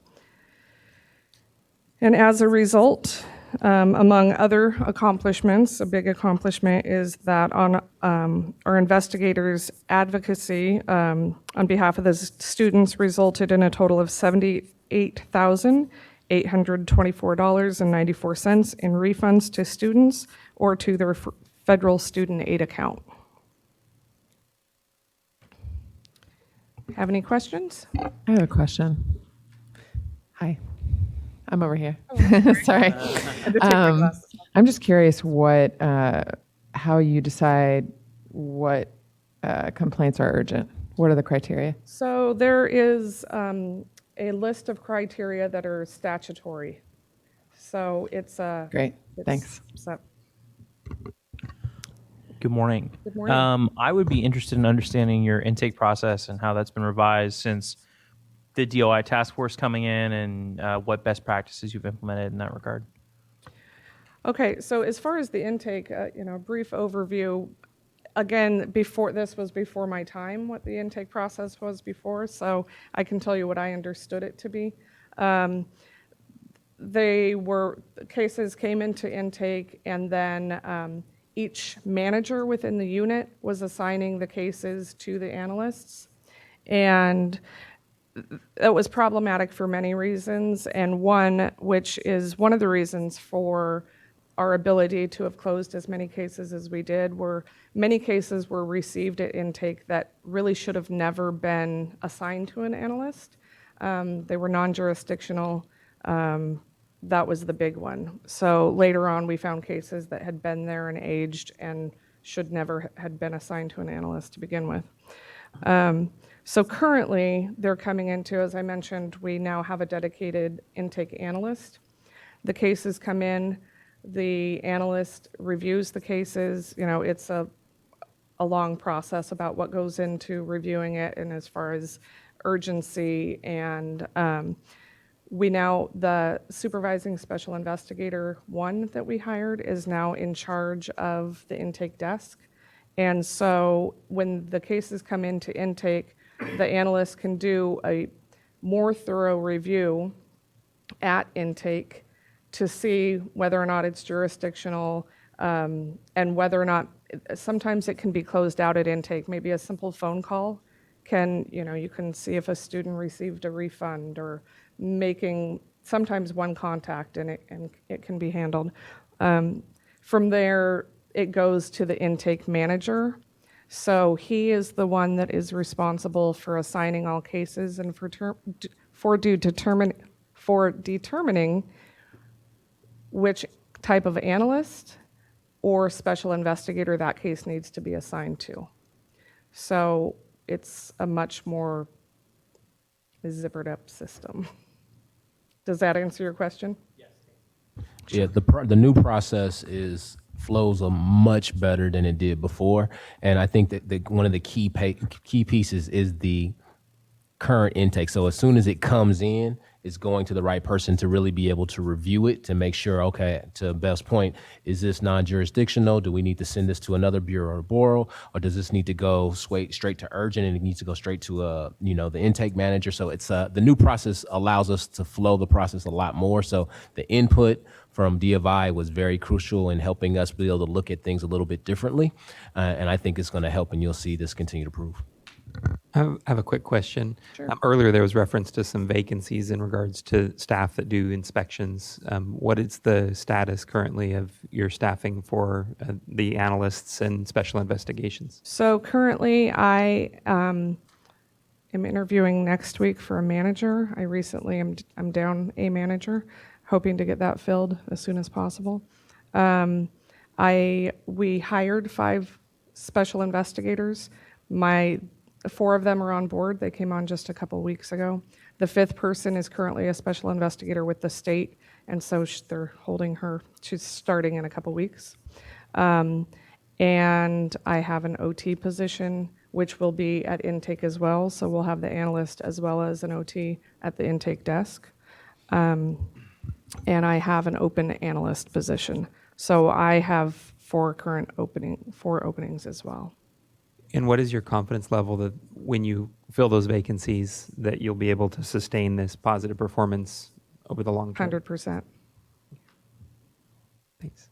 And as a result, among other accomplishments, a big accomplishment is that on our investigators' advocacy on behalf of the students resulted in a total of $78,824.94 in refunds to students or to their federal student aid account. Have any questions? I have a question. Hi. I'm over here. Sorry. I'm just curious how you decide what complaints are urgent. What are the criteria? So there is a list of criteria that are statutory. So it's Great. Thanks. Good morning. Good morning. I would be interested in understanding your intake process and how that's been revised since the DOI task force coming in, and what best practices you've implemented in that regard. Okay, so as far as the intake, brief overview. Again, before my time, what the intake process was before, so I can tell you what I understood it to be. Cases came into intake, and then each manager within the unit was assigning the cases to the analysts, and it was problematic for many reasons, and one, which is one of the reasons for our ability to have closed as many cases as we did, were many cases were received at intake that really should have never been assigned to an analyst. They were non-jurisdictional. That was the big one. So later on, we found cases that had been there and aged and should never had been assigned to an analyst to begin with. So currently, they're coming into, as I mentioned, we now have a dedicated intake analyst. The cases come in, the analyst reviews the cases. It's a long process about what goes into reviewing it, and as far as urgency, and the supervising special investigator one that we hired is now in charge of the intake desk. And so when the cases come into intake, the analyst can do a more thorough review at intake to see whether or not it's jurisdictional, and whether or not, sometimes it can be closed out at intake. Maybe a simple phone call you can see if a student received a refund, or making sometimes one contact, and it can be handled. From there, it goes to the intake manager. So he is the one that is responsible for assigning all cases and for determining which type of analyst or special investigator that case needs to be assigned to. So it's a much more zippered up system. Does that answer your question? Yes. Yeah, the new process flows much better than it did before, and I think that one of the key pieces is the current intake. So as soon as it comes in, it's going to the right person to really be able to review it, to make sure, okay, to Beth's point, is this non-jurisdictional? Do we need to send this to another bureau or borough, or does this need to go straight to urgent, and it needs to go straight to the intake manager? So it's the new process allows us to flow the process a lot more. So the input from D of I was very crucial in helping us be able to look at things a little bit differently, and I think it's going to help, and you'll see this continue to improve. I have a quick question. Sure. Earlier, there was reference to some vacancies in regards to staff that do inspections. What is the status currently of your staffing for the analysts and special investigations? So currently, I am interviewing next week for a manager. I recently I'm down a manager, hoping to get that filled as soon as possible. We hired 5 special investigators. 4 of them are on board. They came on just a couple weeks ago. The 5th person is currently a special investigator with the state, and so they're holding her. She's starting in a couple weeks. And I have an OT position, which will be at intake as well. So we'll have the analyst as well as an OT at the intake desk. And I have an open analyst position. So I have 4 openings as well. And what is your confidence level that when you fill those vacancies, that you'll be able to sustain this positive performance over the long term? 100%. Thanks.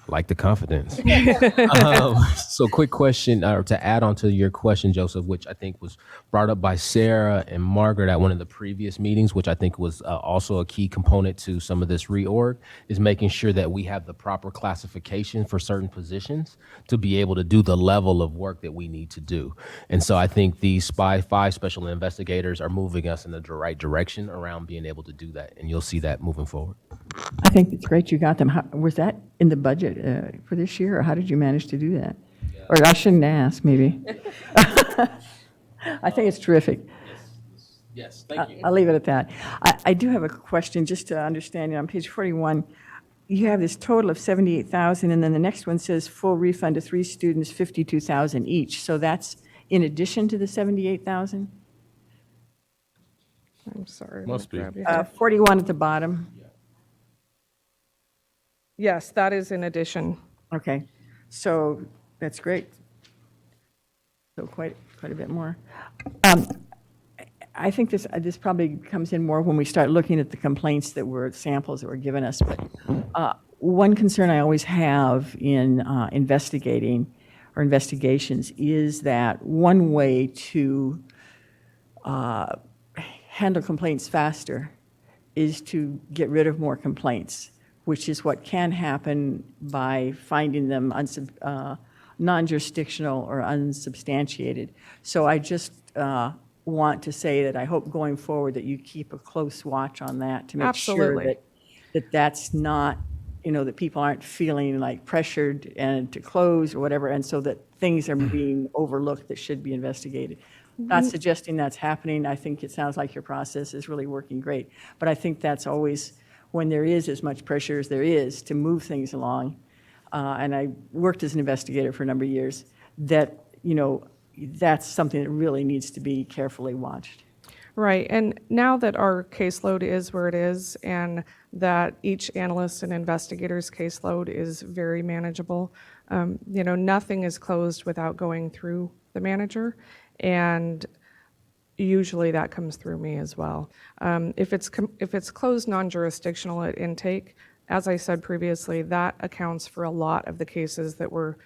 Like the confidence. So quick question, or to add on to your question, Joseph, which I think was brought up by Sarah and Margaret at one of the previous meetings, which I think was also a key component to some of this reorg, is making sure that we have the proper classification for certain positions to be able to do the level of work that we need to do. And so I think these 5 special investigators are moving us in the right direction around being able to do that. And you'll see that moving forward. I think it's great you got them. Was that in the budget for this year, or how did you manage to do that? Yeah. Or I shouldn't ask, maybe. I think it's terrific. Yes, thank you. I'll leave it at that. I do have a question just to understand. On page 41, you have this total of $78,000, and then the next one says full refund to 3 students, $52,000 each. So that's in addition to the $78,000? I'm sorry. Must be. 41 at the bottom. Yes, that is in addition. Okay, so that's great. So quite a bit more. I think this probably comes in more when we start looking at the complaints that were samples that were given us. But one concern I always have in investigating or investigations is that one way to handle complaints faster is to get rid of more complaints, which is what can happen by finding them non-jurisdictional or unsubstantiated. So I just want to say that I hope going forward that you keep a close watch on that to make Absolutely. sure that that's not, that people aren't feeling like pressured and to close or whatever, and so that things are being overlooked that should be investigated. Not suggesting that's happening. I think it sounds like your process is really working great. But I think that's always when there is as much pressure as there is to move things along. And I worked as an investigator for a number of years, that, that's something that really needs to be carefully watched. Right, and now that our caseload is where it is, and that each analyst and investigator's caseload is very manageable, nothing is closed without going through the manager, and usually that comes through me as well. If it's closed non-jurisdictional at intake, as I said previously, that accounts for a lot of the cases that were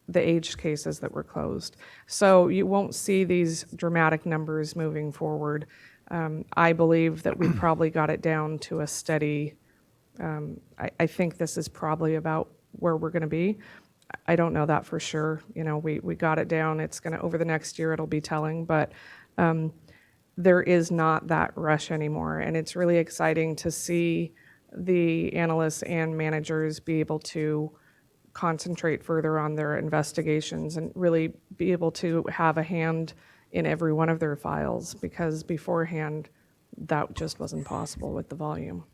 the aged cases that were closed. So you won't see these dramatic numbers moving forward. I believe that we probably got it down to a steady, I think this is probably about where we're going to be. I don't know that for sure. We got it down. It's going to, over the next year, it'll be telling, but there is not that rush anymore. And it's really exciting to see the analysts and managers be able to concentrate further on their investigations and really be able to have a hand in every one of their files, because beforehand that just wasn't possible with the volume.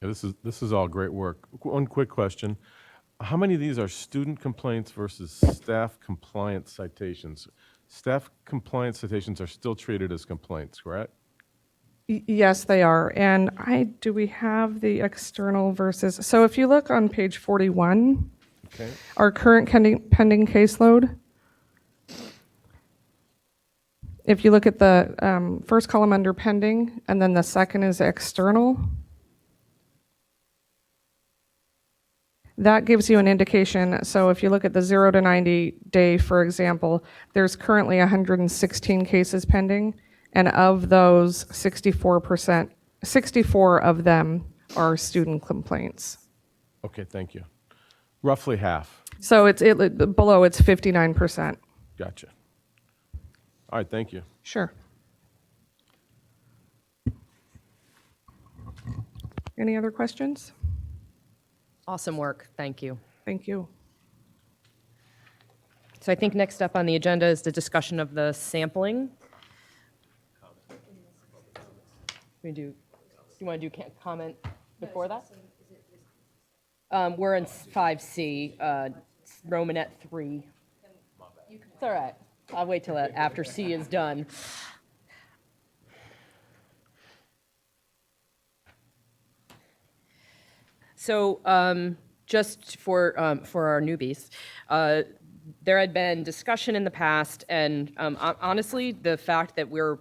Yeah, this is all great work. One quick question. How many of these are student complaints versus staff compliance citations? Staff compliance citations are still treated as complaints, correct? Yes, they are. And do we have the external versus? So if you look on page 41, okay, our current pending caseload, if you look at the first column under pending, and then the second is external, That gives you an indication. So if you look at the 0 to 90 day, for example, there's currently 116 cases pending, and of those, 64 of them are student complaints. Okay, thank you. Roughly half. So below it's 59%. Gotcha. All right, thank you. Sure. Any other questions? Awesome work. Thank you. Thank you. So I think next up on the agenda is the discussion of the sampling. You want to do comment before that? We're in 5C, Romanet 3. It's all right. I'll wait till after C is done. So just for our newbies, there had been discussion in the past, and honestly, the fact that we're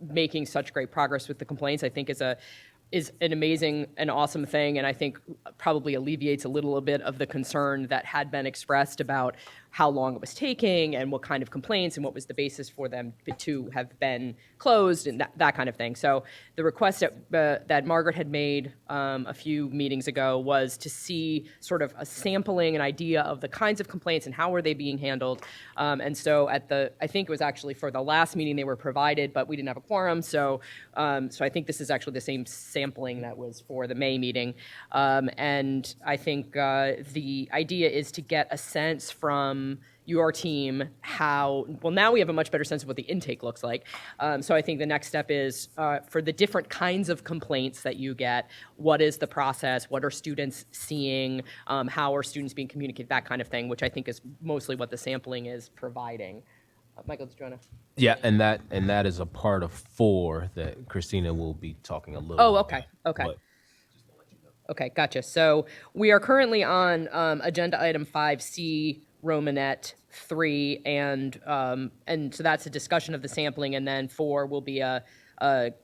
making such great progress with the complaints, I think is an amazing and awesome thing, and I think probably alleviates a little bit of the concern that had been expressed about how long it was taking and what kind of complaints and what was the basis for them to have been closed and that kind of thing. So the request that Margaret had made a few meetings ago was to see sort of a sampling, an idea of the kinds of complaints and how were they being handled. And so I think it was actually for the last meeting they were provided, but we didn't have a quorum. So I think this is actually the same sampling that was for the May meeting. And I think the idea is to get a sense from your team now we have a much better sense of what the intake looks like. So I think the next step is for the different kinds of complaints that you get, what is the process, what are students seeing, how are students being communicated, that kind of thing, which I think is mostly what the sampling is providing. Michael, did you want to? Yeah, and that is a part of 4 that Christina will be talking a little. Oh, okay. Okay, gotcha. So we are currently on agenda item 5C, Romanet 3, and so that's a discussion of the sampling, and then 4 will be a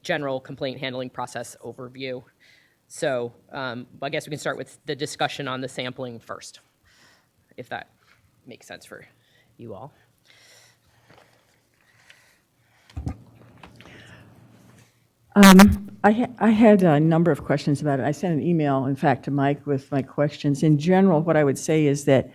general complaint handling process overview. So I guess we can start with the discussion on the sampling first, if that makes sense for you all. I had a number of questions about it. I sent an email, in fact, to Mike with my questions. In general, what I would say is that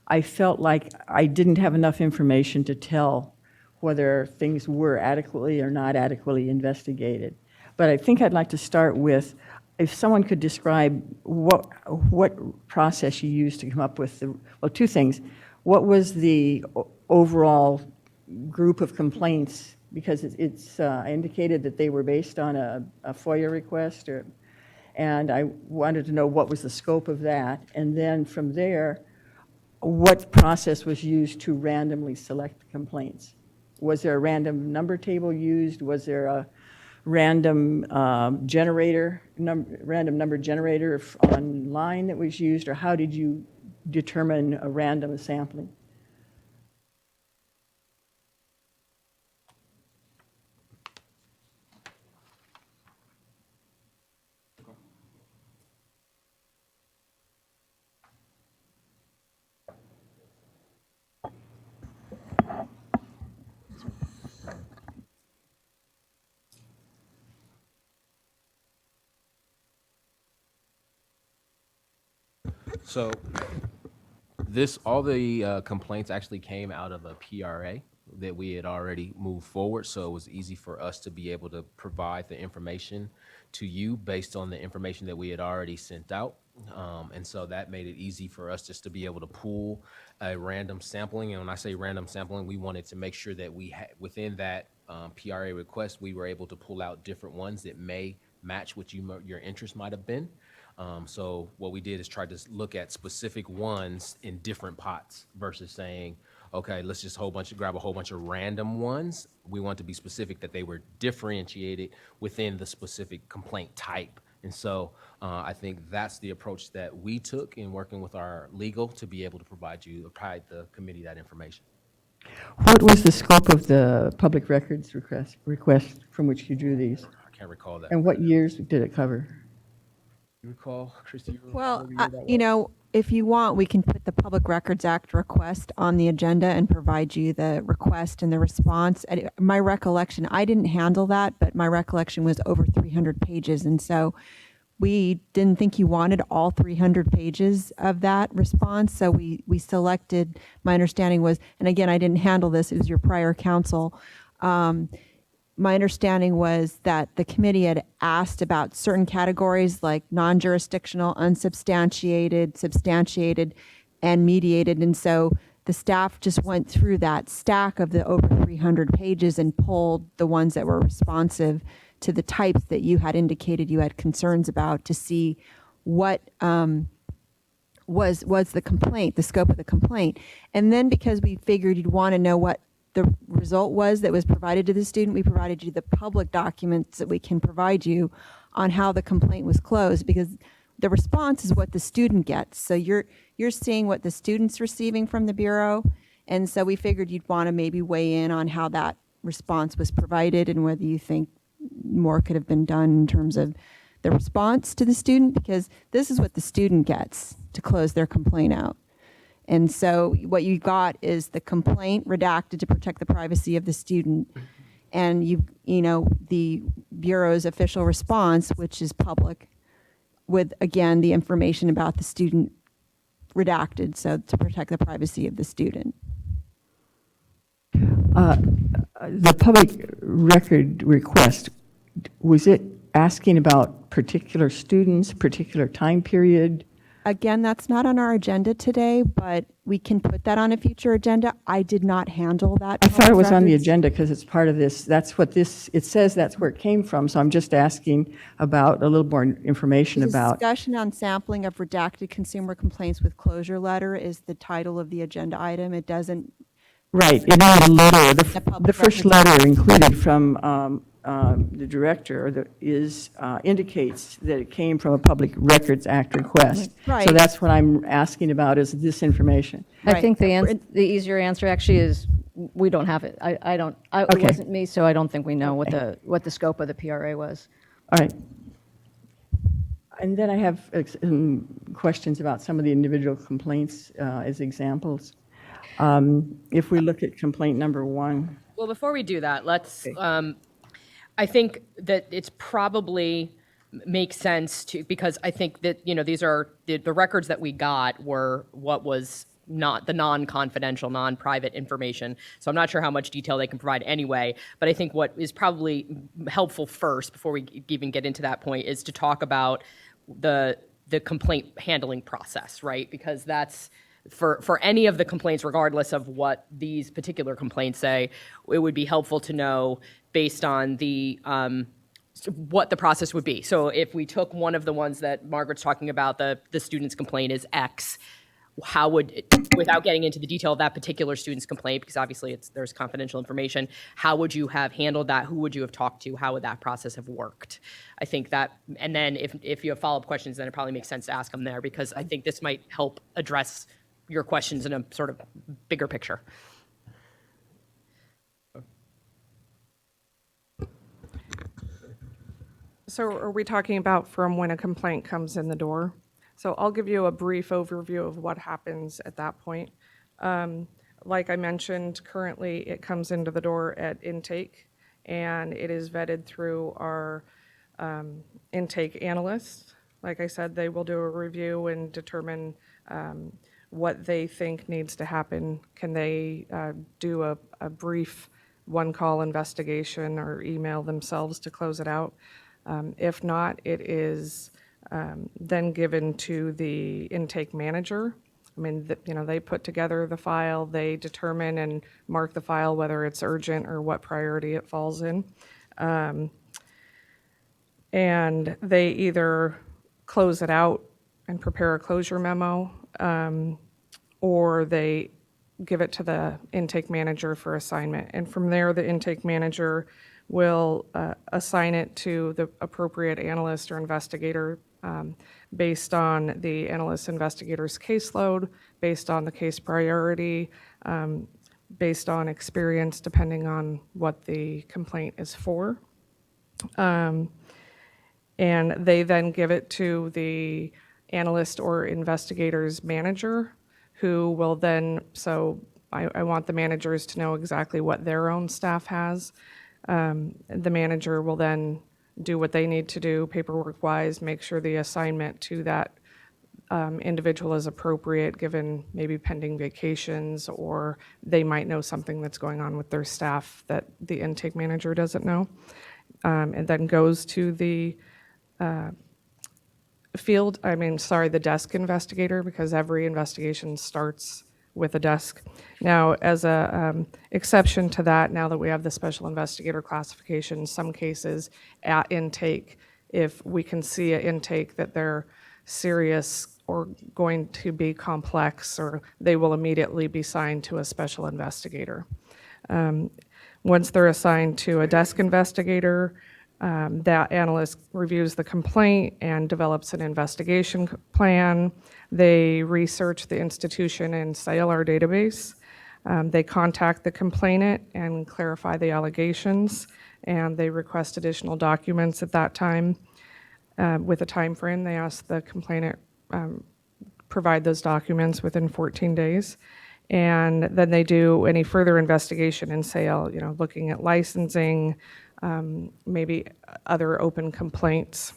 I felt like I didn't have enough information to tell whether things were adequately or not adequately investigated. But I think I'd like to start with, if someone could describe what process you used to come up with well, 2 things. What was the overall group of complaints? Because it's indicated that they were based on a FOIA request, and I wanted to know what was the scope of that. And then from there, what process was used to randomly select complaints? Was there a random number table used? Was there a random random number generator online that was used? Or how did you determine a random sampling? So all the complaints actually came out of a PRA that we had already moved forward, so it was easy for us to be able to provide the information to you based on the information that we had already sent out. And so that made it easy for us just to be able to pull a random sampling. And when I say random sampling, we wanted to make sure that we had, within that PRA request, we were able to pull out different ones that may match what your interest might have been. So what we did is try to look at specific ones in different pots versus saying, okay, let's just grab a whole bunch of random ones. We want to be specific that they were differentiated within the specific complaint type. And so I think that's the approach that we took in working with our legal to be able to provide the committee that information. What was the scope of the public records request from which you drew these? I can't recall that. And what years did it cover? You recall, Christy? Well, if you want, we can put the Public Records Act request on the agenda and provide you the request and the response. My recollection, I didn't handle that, but my recollection was over 300 pages. And so we didn't think you wanted all 300 pages of that response. So we selected, my understanding was, and again, I didn't handle this, it was your prior counsel. My understanding was that the committee had asked about certain categories like non-jurisdictional, unsubstantiated, substantiated, and mediated. And so the staff just went through that stack of the over 300 pages and pulled the ones that were responsive to the types that you had indicated you had concerns about to see what was the complaint, the scope of the complaint. And then because we figured you'd want to know what the result was that was provided to the student, we provided you the public documents that we can provide you on how the complaint was closed, because the response is what the student gets. So you're seeing what the student's receiving from the Bureau, and so we figured you'd want to maybe weigh in on how that response was provided and whether you think more could have been done in terms of the response to the student, because this is what the student gets to close their complaint out. And so what you got is the complaint redacted to protect the privacy of the student, and the Bureau's official response, which is public, with, again, the information about the student redacted, so to protect the privacy of the student. The public record request, was it asking about particular students, particular time period? Again, that's not on our agenda today, but we can put that on a future agenda. I did not handle that. I thought it was on the agenda because it's part of this. That's what this, it says that's where it came from. So I'm just asking about a little more information about. Discussion on sampling of redacted consumer complaints with closure letter is the title of the agenda item. It doesn't. Right, in the letter, the first letter included from the director indicates that it came from a Public Records Act request. Right. So that's what I'm asking about, is this information. I think the easier answer actually is we don't have it. It wasn't me, so I don't think we know what the scope of the PRA was. All right. And then I have questions about some of the individual complaints as examples. If we look at complaint number 1. Well, before we do that, let's, I think that it's probably makes sense to, because I think that, these are, the records that we got were what was not the non-confidential, non-private information. So I'm not sure how much detail they can provide anyway, but I think what is probably helpful first, before we even get into that point, is to talk about the complaint handling process, right? Because that's, for any of the complaints, regardless of what these particular complaints say, it would be helpful to know based on the what the process would be. So if we took one of the ones that Margaret's talking about, the student's complaint is X, how would, without getting into the detail of that particular student's complaint, because obviously there's confidential information, how would you have handled that? Who would you have talked to? How would that process have worked? I think that, and then if you have follow-up questions, then it probably makes sense to ask them there, because I think this might help address your questions in a sort of bigger picture. So are we talking about from when a complaint comes in the door? So I'll give you a brief overview of what happens at that point. Like I mentioned, currently it comes into the door at intake, and it is vetted through our intake analysts. Like I said, they will do a review and determine what they think needs to happen. Can they do a brief one-call investigation or email themselves to close it out? If not, it is then given to the intake manager. I mean, they put together the file, they determine and mark the file whether it's urgent or what priority it falls in. And they either close it out and prepare a closure memo, or they give it to the intake manager for assignment. And from there, the intake manager will assign it to the appropriate analyst or investigator based on the analyst investigator's caseload, based on the case priority, based on experience, depending on what the complaint is for. and they then give it to the analyst or investigator's manager, who will then, so I want the managers to know exactly what their own staff has. The manager will then do what they need to do paperwork-wise, make sure the assignment to that individual is appropriate, given maybe pending vacations, or they might know something that's going on with their staff that the intake manager doesn't know. And then goes to the the desk investigator, because every investigation starts with a desk. Now, as a exception to that, now that we have the special investigator classification, some cases at intake, if we can see at intake that they're serious or going to be complex, or they will immediately be assigned to a special investigator. Once they're assigned to a desk investigator, that analyst reviews the complaint and develops an investigation plan. They research the institution and SAIL, our database. They contact the complainant and clarify the allegations, and they request additional documents at that time. With a time frame, they ask the complainant provide those documents within 14 days. And then they do any further investigation in SAIL, looking at licensing, maybe other open complaints.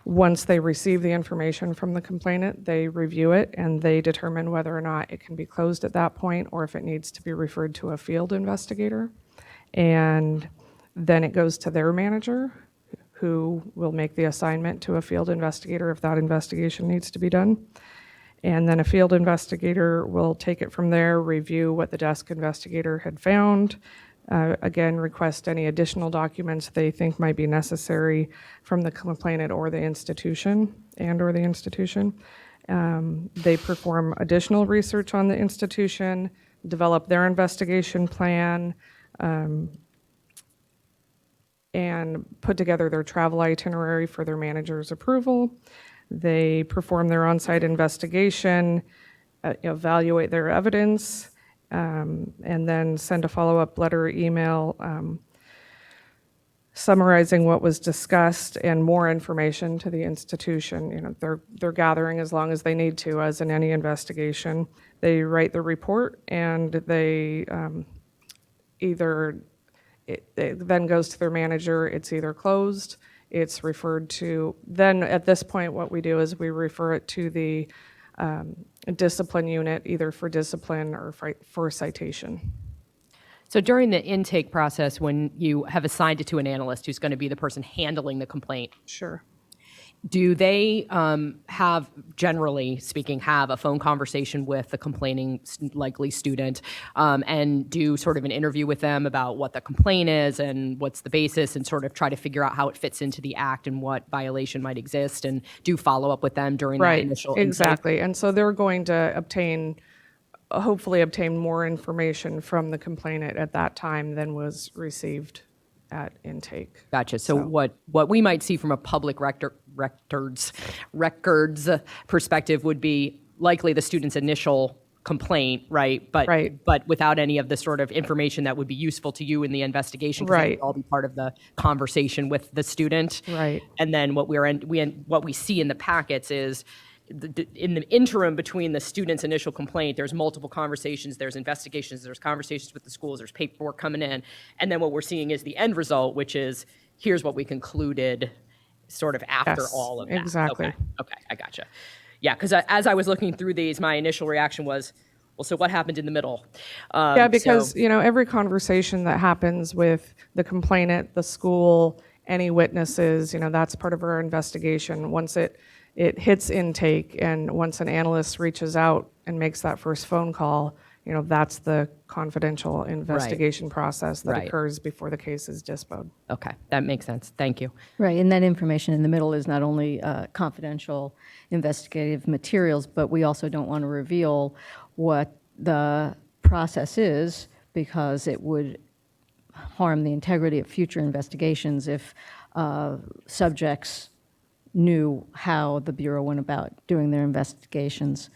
Once they receive the information from the complainant, they review it and they determine whether or not it can be closed at that point, or if it needs to be referred to a field investigator. And then it goes to their manager, who will make the assignment to a field investigator if that investigation needs to be done. And then a field investigator will take it from there, review what the desk investigator had found, again, request any additional documents they think might be necessary from the complainant or the institution, They perform additional research on the institution, develop their investigation plan, and put together their travel itinerary for their manager's approval. They perform their on-site investigation, evaluate their evidence, and then send a follow-up letter or email summarizing what was discussed and more information to the institution. They're gathering as long as they need to, as in any investigation. They write the report, and they it then goes to their manager. It's either closed, it's referred to. Then at this point, what we do is we refer it to the discipline unit, either for discipline or for citation. So during the intake process, when you have assigned it to an analyst who's going to be the person handling the complaint, sure, do they generally speaking, have a phone conversation with the complaining likely student and do sort of an interview with them about what the complaint is and what's the basis, and sort of try to figure out how it fits into the act and what violation might exist, and do follow up with them during that initial intake? Exactly. And so they're going to hopefully obtain more information from the complainant at that time than was received at intake. Gotcha. So what we might see from a public records perspective would be likely the student's initial complaint, right? But without any of the sort of information that would be useful to you in the investigation, because it would all be part of the conversation with the student. Right. And then what we see in the packets is in the interim between the student's initial complaint, there's multiple conversations, there's investigations, there's conversations with the schools, there's paperwork coming in, and then what we're seeing is the end result, which is here's what we concluded sort of after all of that. Exactly. Okay, I gotcha. Yeah, because as I was looking through these, my initial reaction was, well, so what happened in the middle? Because every conversation that happens with the complainant, the school, any witnesses, that's part of our investigation. Once it hits intake, and once an analyst reaches out and makes that first phone call, that's the confidential investigation process that occurs before the case is disposed. Okay, that makes sense. Thank you. Right, and that information in the middle is not only confidential investigative materials, but we also don't want to reveal what the process is, because it would harm the integrity of future investigations if subjects knew how the Bureau went about doing their investigations.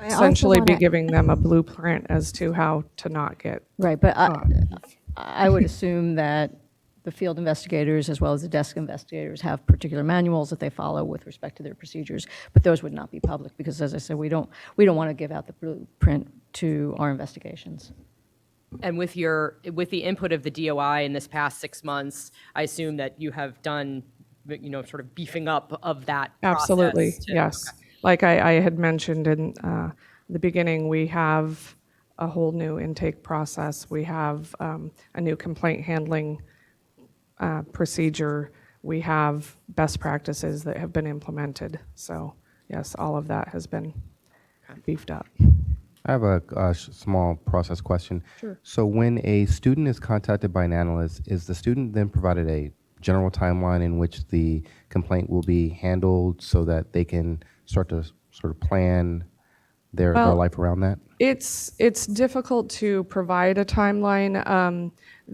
Essentially be giving them a blueprint as to how to not get right. But I would assume that the field investigators as well as the desk investigators have particular manuals that they follow with respect to their procedures, but those would not be public because, as I said, we don't want to give out the blueprint to our investigations. And with the input of the DOI in this past 6 months, I assume that you have done, sort of beefing up of that Absolutely, process. yes. Like I had mentioned in the beginning, we have a whole new intake process. We have a new complaint handling procedure. We have best practices that have been implemented. So yes, all of that has been beefed up. I have a small process question. Sure. So when a student is contacted by an analyst, is the student then provided a general timeline in which the complaint will be handled so that they can start to sort of plan their life around that? It's difficult to provide a timeline.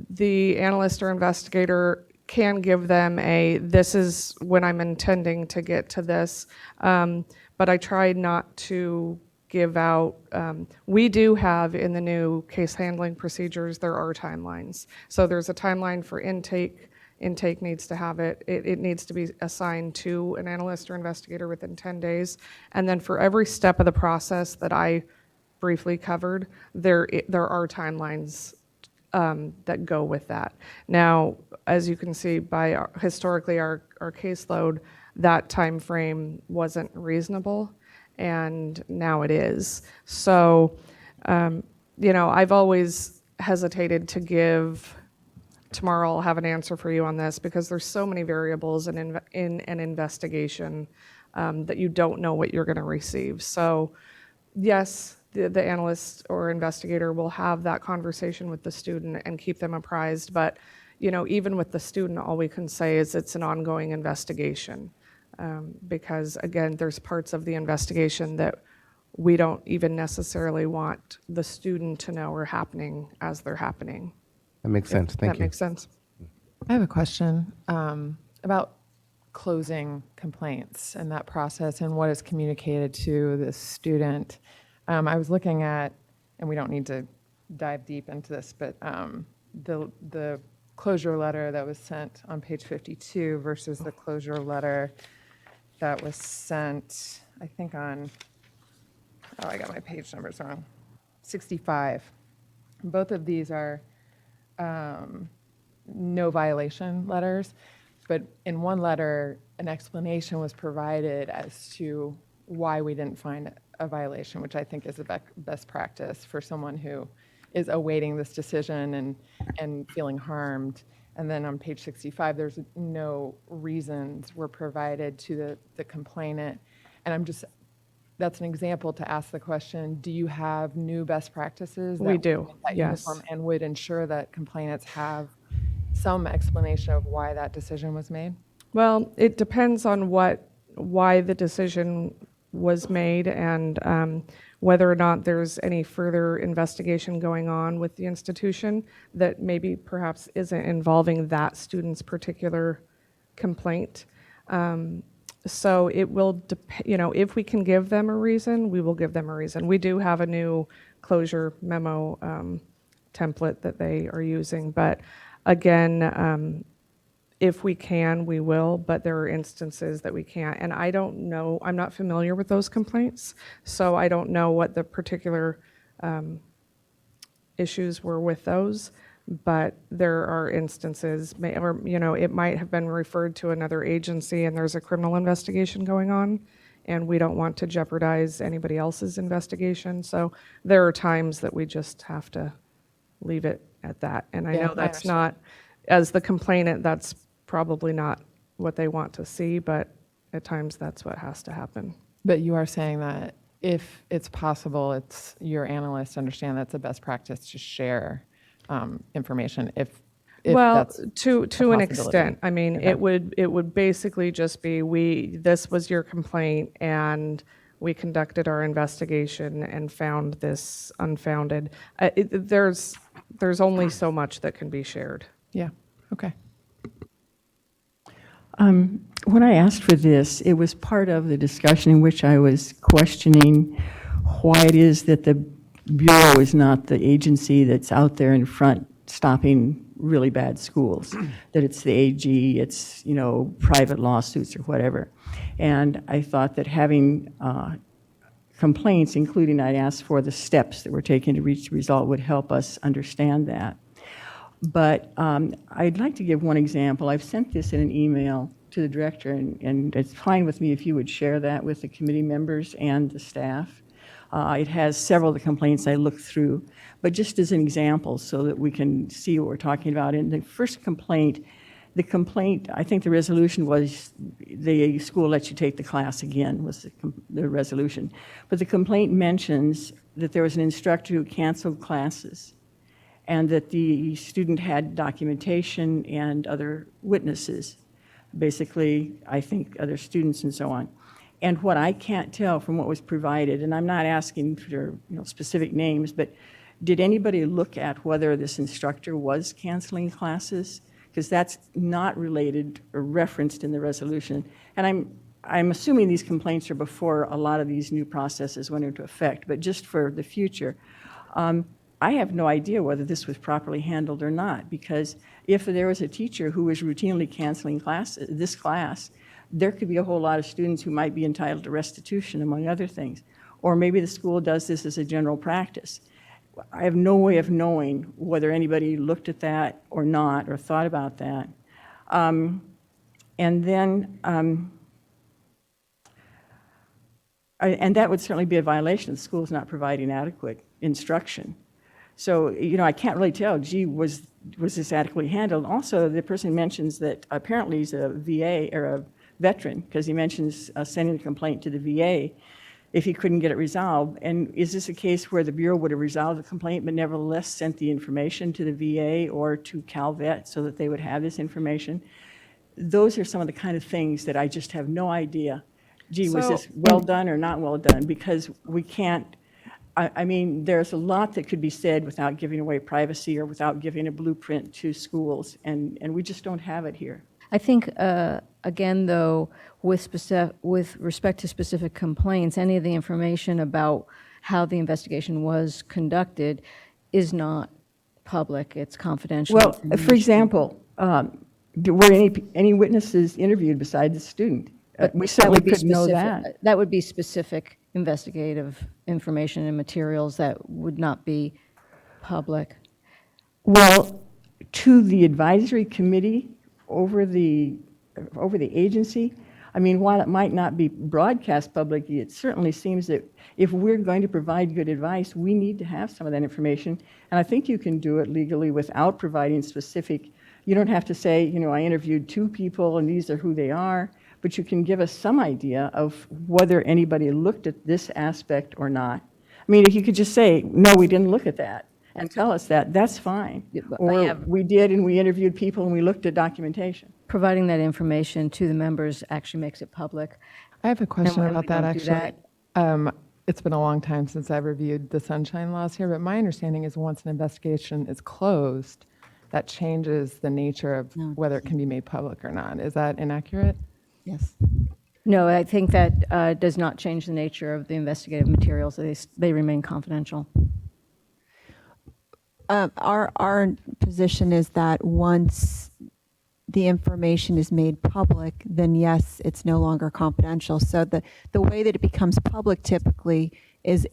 The analyst or investigator can give them this is when I'm intending to get to this, but I try not to give out, we do have in the new case handling procedures, there are timelines. So there's a timeline for intake. Intake needs to have it. It needs to be assigned to an analyst or investigator within 10 days. And then for every step of the process that I briefly covered, there are timelines that go with that. Now, as you can see, historically our caseload, that time frame wasn't reasonable, and now it is. So, I've always hesitated to give, tomorrow I'll have an answer for you on this, because there's so many variables in an investigation that you don't know what you're going to receive. So, yes, the analyst or investigator will have that conversation with the student and keep them apprised. But, even with the student, all we can say is it's an ongoing investigation. Because, again, there's parts of the investigation that we don't even necessarily want the student to know are happening as they're happening. That makes sense. Thank you. That makes sense. I have a question about closing complaints and that process and what is communicated to the student. I was looking at, and we don't need to dive deep into this, but the closure letter that was sent on page 52 versus the closure letter that was sent, I think on, I got my page numbers wrong, 65. Both of these are no violation letters, but in one letter, an explanation was provided as to why we didn't find a violation, which I think is a best practice for someone who is awaiting this decision and feeling harmed. And then on page 65, there's no reasons were provided to the complainant. And that's an example to ask the question, do you have new best practices? We do, yes. And would ensure that complainants have some explanation of why that decision was made? Well, it depends on why the decision was made and whether or not there's any further investigation going on with the institution that maybe perhaps isn't involving that student's particular complaint. So it will if we can give them a reason, we will give them a reason. We do have a new closure memo template that they are using, but again, if we can, we will, but there are instances that we can't. And I don't know, I'm not familiar with those complaints, so I don't know what the particular issues were with those, but there are instances, it might have been referred to another agency and there's a criminal investigation going on, and we don't want to jeopardize anybody else's investigation. So there are times that we just have to leave it at that. And I know that's not, as the complainant, that's probably not what they want to see, but at times that's what has to happen. But you are saying that if it's possible, it's your analysts understand that's a best practice to share information if well, that's to an extent. I mean, okay. it would basically just be this was your complaint and we conducted our investigation and found this unfounded. There's only so much that can be shared. Yeah. Okay. When I asked for this, it was part of the discussion in which I was questioning why it is that the Bureau is not the agency that's out there in front stopping really bad schools, that it's the AG, it's, private lawsuits or whatever. And I thought that having complaints, including I'd asked for the steps that were taken to reach the result, would help us understand that. But I'd like to give one example. I've sent this in an email to the director, and it's fine with me if you would share that with the committee members and the staff. It has several of the complaints I looked through, but just as an example so that we can see what we're talking about. In the first complaint, I think the resolution was the school lets you take the class again, was the resolution. But the complaint mentions that there was an instructor who canceled classes and that the student had documentation and other witnesses, basically, I think, other students and so on. And what I can't tell from what was provided, and I'm not asking for specific names, but did anybody look at whether this instructor was canceling classes? Because that's not related or referenced in the resolution. And I'm assuming these complaints are before a lot of these new processes went into effect, but just for the future, I have no idea whether this was properly handled or not, because if there was a teacher who was routinely canceling this class, there could be a whole lot of students who might be entitled to restitution, among other things. Or maybe the school does this as a general practice. I have no way of knowing whether anybody looked at that or not, or thought about that. And that would certainly be a violation of the schools not providing adequate instruction. So, I can't really tell, gee, was this adequately handled? Also, the person mentions that apparently he's a VA or a veteran, because he mentions sending a complaint to the VA if he couldn't get it resolved. And is this a case where the Bureau would have resolved the complaint but nevertheless sent the information to the VA or to CalVet so that they would have this information? Those are some of the kind of things that I just have no idea. Gee, was this well done or not well done? Because we can't, there's a lot that could be said without giving away privacy or without giving a blueprint to schools, and we just don't have it here. I think, again, though, with respect to specific complaints, any of the information about how the investigation was conducted is not public. It's confidential. Well, for example, were any witnesses interviewed besides the student? We certainly couldn't know that. That would be specific investigative information and materials that would not be public. Well, to the advisory committee over the agency, while it might not be broadcast publicly, it certainly seems that if we're going to provide good advice, we need to have some of that information. And I think you can do it legally without providing specific. You don't have to say, I interviewed 2 people and these are who they are, but you can give us some idea of whether anybody looked at this aspect or not. If you could just say, no, we didn't look at that, and tell us that, that's fine. Or we did, and we interviewed people, and we looked at documentation. Providing that information to the members actually makes it public. I have a question And about we don't that, do actually. It's been a long time since I've reviewed the sunshine laws here, but my understanding is once an investigation is closed, that changes the nature of whether it can be made public or not. Is that inaccurate? Yes. No, I think that does not change the nature of the investigative materials. They remain confidential. Our position is that once the information is made public, then yes, it's no longer confidential. So the way that it becomes public typically is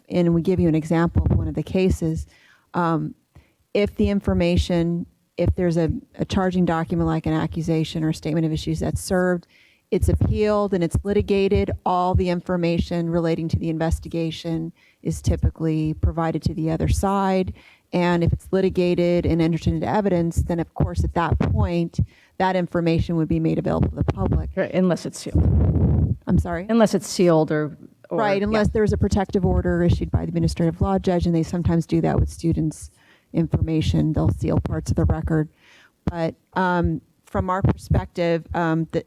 and we give you an example of one of the cases, if the information, if there's a charging document like an accusation or a statement of issues that's served, it's appealed and it's litigated, all the information relating to the investigation is typically provided to the other side. And if it's litigated and entered into evidence, then of course at that point, that information would be made available to the public. Right, unless it's sealed. I'm sorry? Unless it's sealed or right, unless there's a protective order issued by the administrative law judge, and they sometimes do that with students' information. They'll seal parts of the record. But from our perspective,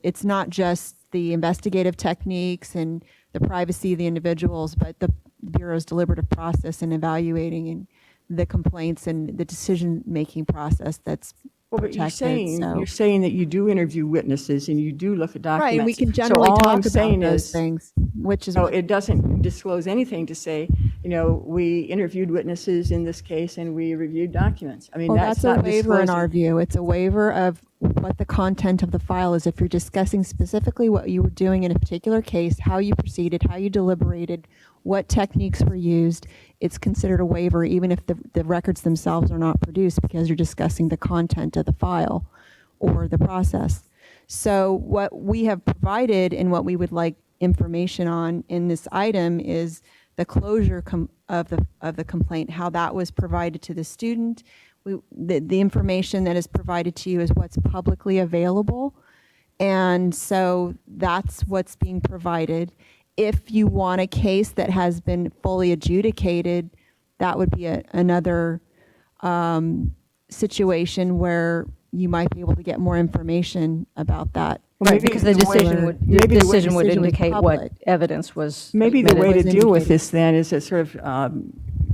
it's not just the investigative techniques and the privacy of the individuals, but the Bureau's deliberative process in evaluating and the complaints and the decision-making process that's Well, but protected. you're saying that you do interview witnesses and you do look at documents. Right, and we can generally so all talk I'm about saying those is, things, which is so what- it doesn't disclose anything to say, we interviewed witnesses in this case and we reviewed documents. I mean, well, that's that's a not waiver in disclosing. our view. It's a waiver of what the content of the file is. If you're discussing specifically what you were doing in a particular case, how you proceeded, how you deliberated, what techniques were used, it's considered a waiver even if the records themselves are not produced because you're discussing the content of the file or the process. So what we have provided and what we would like information on in this item is the closure of the complaint, how that was provided to the student. The information that is provided to you is what's publicly available. And so that's what's being provided. If you want a case that has been fully adjudicated, that would be another situation where you might be able to get more information about that. Well, Right, maybe because the the way- decision would, the maybe the way decision would decision was indicate public. what evidence was. Maybe the way to was deal with indicated. this then is that sort of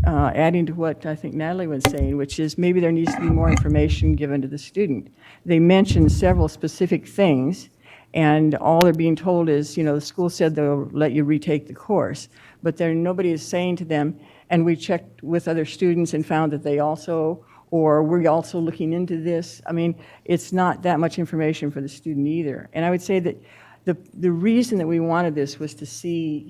adding to what I think Natalie was saying, which is maybe there needs to be more information given to the student. They mentioned several specific things, and all they're being told is, the school said they'll let you retake the course, but nobody is saying to them, and we checked with other students and found that they also, or we're also looking into this. I mean, it's not that much information for the student either. And I would say that the reason that we wanted this was to see,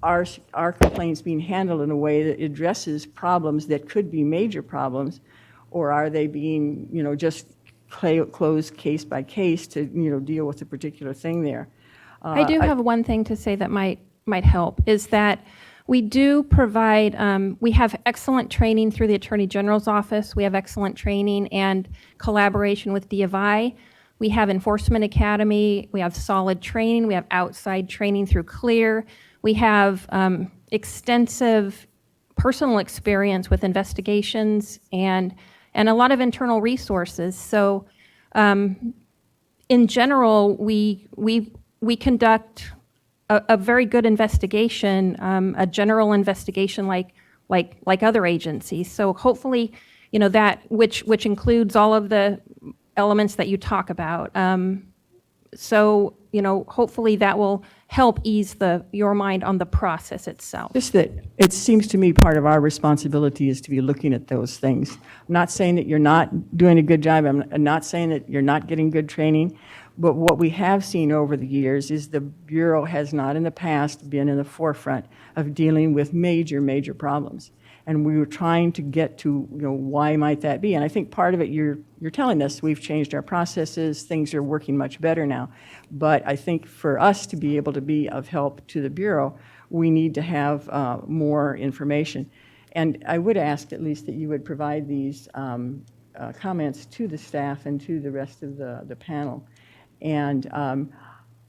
our complaints being handled in a way that addresses problems that could be major problems, or are they being, just closed case by case to, deal with a particular thing there. I do have one thing to say that might help, is that we do provide, we have excellent training through the Attorney General's office. We have excellent training and collaboration with D of I. We have Enforcement Academy. We have solid training. We have outside training through CLEAR. We have extensive personal experience with investigations and a lot of internal resources. So in general, we conduct a very good investigation, a general investigation like other agencies. So hopefully, that which includes all of the elements that you talk about. So hopefully that will help ease your mind on the process itself. Just that it seems to me part of our responsibility is to be looking at those things. I'm not saying that you're not doing a good job. I'm not saying that you're not getting good training. But what we have seen over the years is the Bureau has not in the past been in the forefront of dealing with major, major problems. And we were trying to get to, why might that be? And I think part of it, you're telling us we've changed our processes, things are working much better now. But I think for us to be able to be of help to the Bureau, we need to have more information. And I would ask at least that you would provide these comments to the staff and to the rest of the panel. And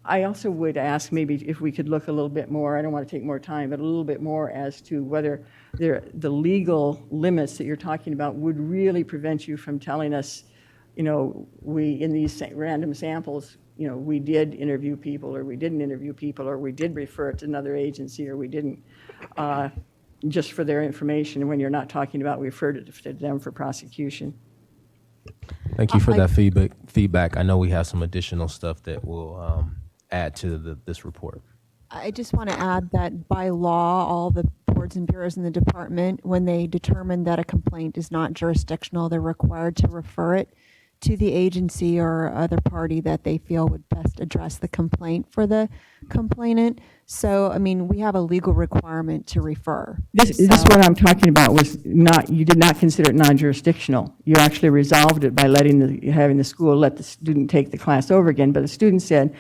I also would ask maybe if we could look a little bit more, I don't want to take more time, but a little bit more as to whether the legal limits that you're talking about would really prevent you from telling us, we, in these random samples, we did interview people, or we didn't interview people, or we did refer it to another agency, or we didn't, just for their information, and when you're not talking about we referred it to them for prosecution. Thank you for that feedback. I know we have some additional stuff that will add to this report. I just want to add that by law, all the boards and bureaus in the department, when they determine that a complaint is not jurisdictional, they're required to refer it to the agency or other party that they feel would best address the complaint for the complainant. So, I mean, we have a legal requirement to refer. This what I'm talking about was not, you did not consider it non-jurisdictional. You actually resolved it by having the school let the student take the class over again. But the student said,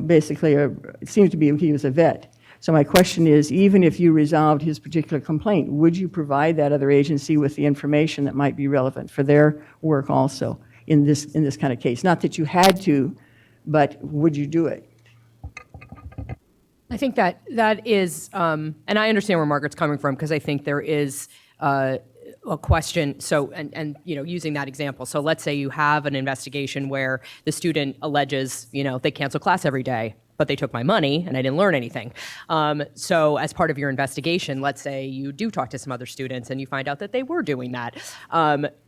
basically, it seems to be he was a vet. So my question is, even if you resolved his particular complaint, would you provide that other agency with the information that might be relevant for their work also in this kind of case? Not that you had to, but would you do it? I think that is, and I understand where Margaret's coming from, because I think there is a question. So, and using that example, so let's say you have an investigation where the student alleges, they cancel class every day, but they took my money and I didn't learn anything. So as part of your investigation, let's say you do talk to some other students and you find out that they were doing that.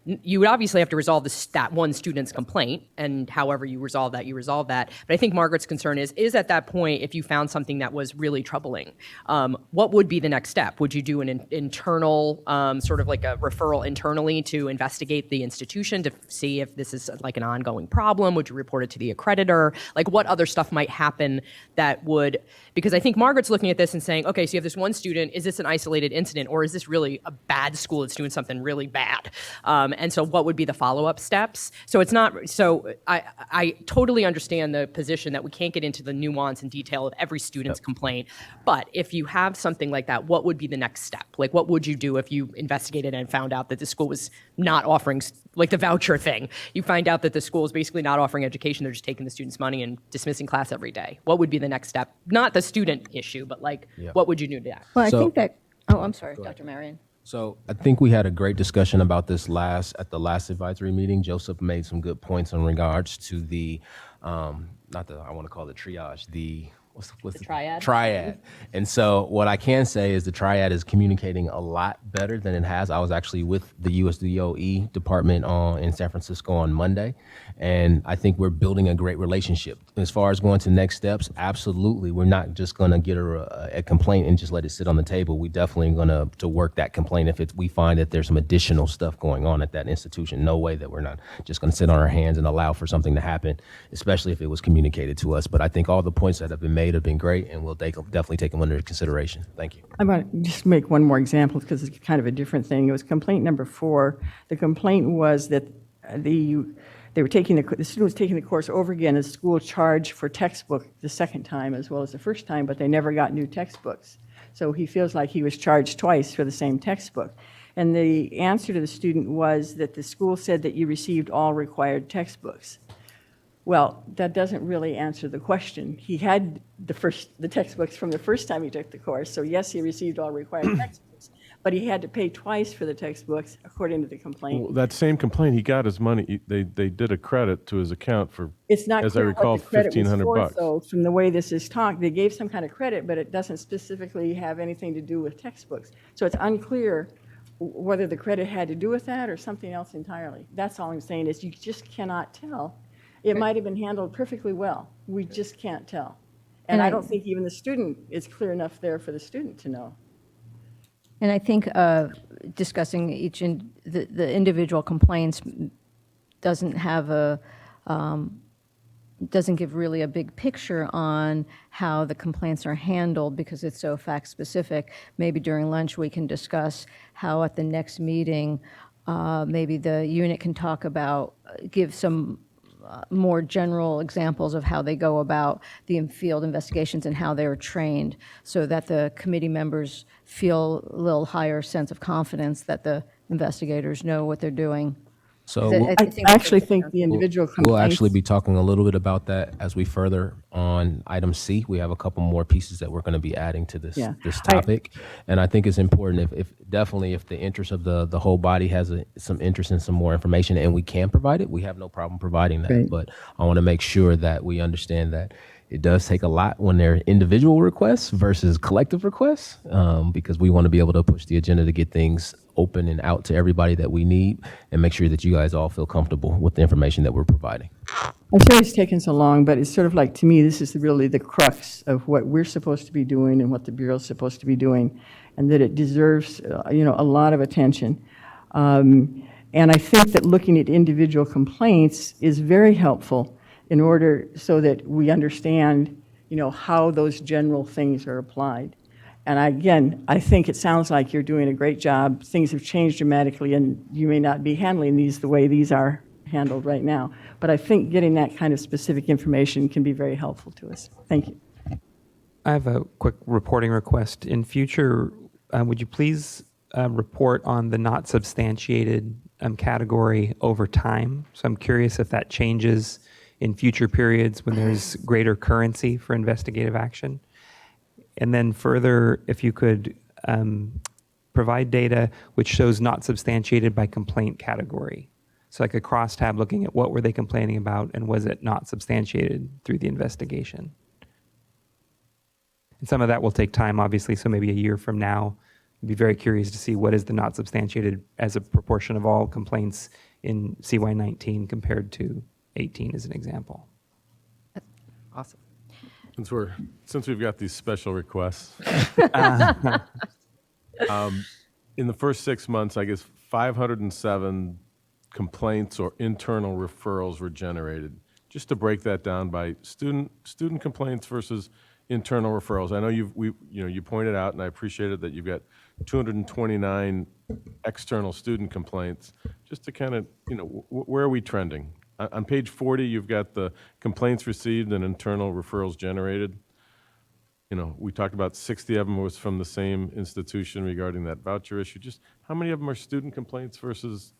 you would obviously have to resolve that one student's complaint, and however you resolve that, you resolve that. But I think Margaret's concern is at that point, if you found something that was really troubling, what would be the next step? Would you do an internal, sort of like a referral internally to investigate the institution to see if this is like an ongoing problem? Would you report it to the accreditor? Like, what other stuff might happen that would, because I think Margaret's looking at this and saying, okay, so you have this one student, is this an isolated incident, or is this really a bad school that's doing something really bad? And so what would be the follow-up steps? So it's not, so I totally understand the position that we can't get into the nuance and detail of every student's complaint, but if you have something like that, what would be the next step? Like, what would you do if you investigated and found out that the school was not offering, like the voucher thing, you find out that the school is basically not offering education, they're just taking the students' money and dismissing class every day? What would be the next step? Not the student issue, but like, what would you do to that? Well, I think that, oh, I'm sorry, Dr. Marion. So I think we had a great discussion about this at the last advisory meeting. Joseph made some good points in regards to the, not the, I want to call it triage, what's the triad? Triad. And so what I can say is the triad is communicating a lot better than it has. I was actually with the USDOE department in San Francisco on Monday, and I think we're building a great relationship. As far as going to next steps, absolutely. We're not just going to get a complaint and just let it sit on the table. We definitely going to work that complaint if we find that there's some additional stuff going on at that institution. No way that we're not just going to sit on our hands and allow for something to happen, especially if it was communicated to us. But I think all the points that have been made have been great, and we'll definitely take them under consideration. Thank you. I'm going to just make one more example because it's kind of a different thing. It was complaint number 4. The complaint was that the student was taking the course over again. The school charged for textbook the second time as well as the first time, but they never got new textbooks. So he feels like he was charged twice for the same textbook. And the answer to the student was that the school said that you received all required textbooks. Well, that doesn't really answer the question. He had the textbooks from the first time he took the course, so yes, he received all required textbooks, but he had to pay twice for the textbooks, according to the complaint. Well, that same complaint, he got his money. They did a credit to his account for, It's not as I clear recall, what the credit was for, $1,500. so from the way this is talked, they gave some kind of credit, but it doesn't specifically have anything to do with textbooks. So it's unclear whether the credit had to do with that or something else entirely. That's all I'm saying is you just cannot tell. It might have been handled perfectly well. We just can't tell. And I don't think even the student is clear enough there for the student to know. And I think discussing the individual complaints doesn't have doesn't give really a big picture on how the complaints are handled because it's so fact specific. Maybe during lunch we can discuss how at the next meeting maybe the unit can talk about, give some more general examples of how they go about the field investigations and how they're trained so that the committee members feel a little higher sense of confidence that the investigators know what they're doing. So I actually think the individual complaints. We'll actually be talking a little bit about that as we further on item C. We have a couple more pieces that we're going to be adding to this topic, and I think it's important if the interest of the whole body has some interest in some more information, and we can provide it, we have no problem providing that. Right. But I want to make sure that we understand that it does take a lot when they're individual requests versus collective requests, because we want to be able to push the agenda to get things open and out to everybody that we need and make sure that you guys all feel comfortable with the information that we're providing. I'm sorry it's taken so long, but it's sort of like, to me, this is really the crux of what we're supposed to be doing and what the Bureau's supposed to be doing, and that it deserves, a lot of attention. And I think that looking at individual complaints is very helpful in order so that we understand, how those general things are applied. And I think it sounds like you're doing a great job. Things have changed dramatically, and you may not be handling these the way these are handled right now. But I think getting that kind of specific information can be very helpful to us. Thank you. I have a quick reporting request. In future, would you please report on the not substantiated category over time? So I'm curious if that changes in future periods when there's greater currency for investigative action. And then further, if you could provide data which shows not substantiated by complaint category. So like a crosstab looking at what were they complaining about and was it not substantiated through the investigation. And some of that will take time, obviously, so maybe a year from now, I'd be very curious to see what is the not substantiated as a proportion of all complaints in CY19 compared to 18 as an example. Awesome. Since we've got these special requests, in the first 6 months, I guess 507 complaints or internal referrals were generated. Just to break that down by student complaints versus internal referrals. I know you pointed out, and I appreciate it, that you've got 229 external student complaints. Just to kind of, where are we trending? On page 40, you've got the complaints received and internal referrals generated. We talked about 60 of them was from the same institution regarding that voucher issue. Just how many of them are student complaints versus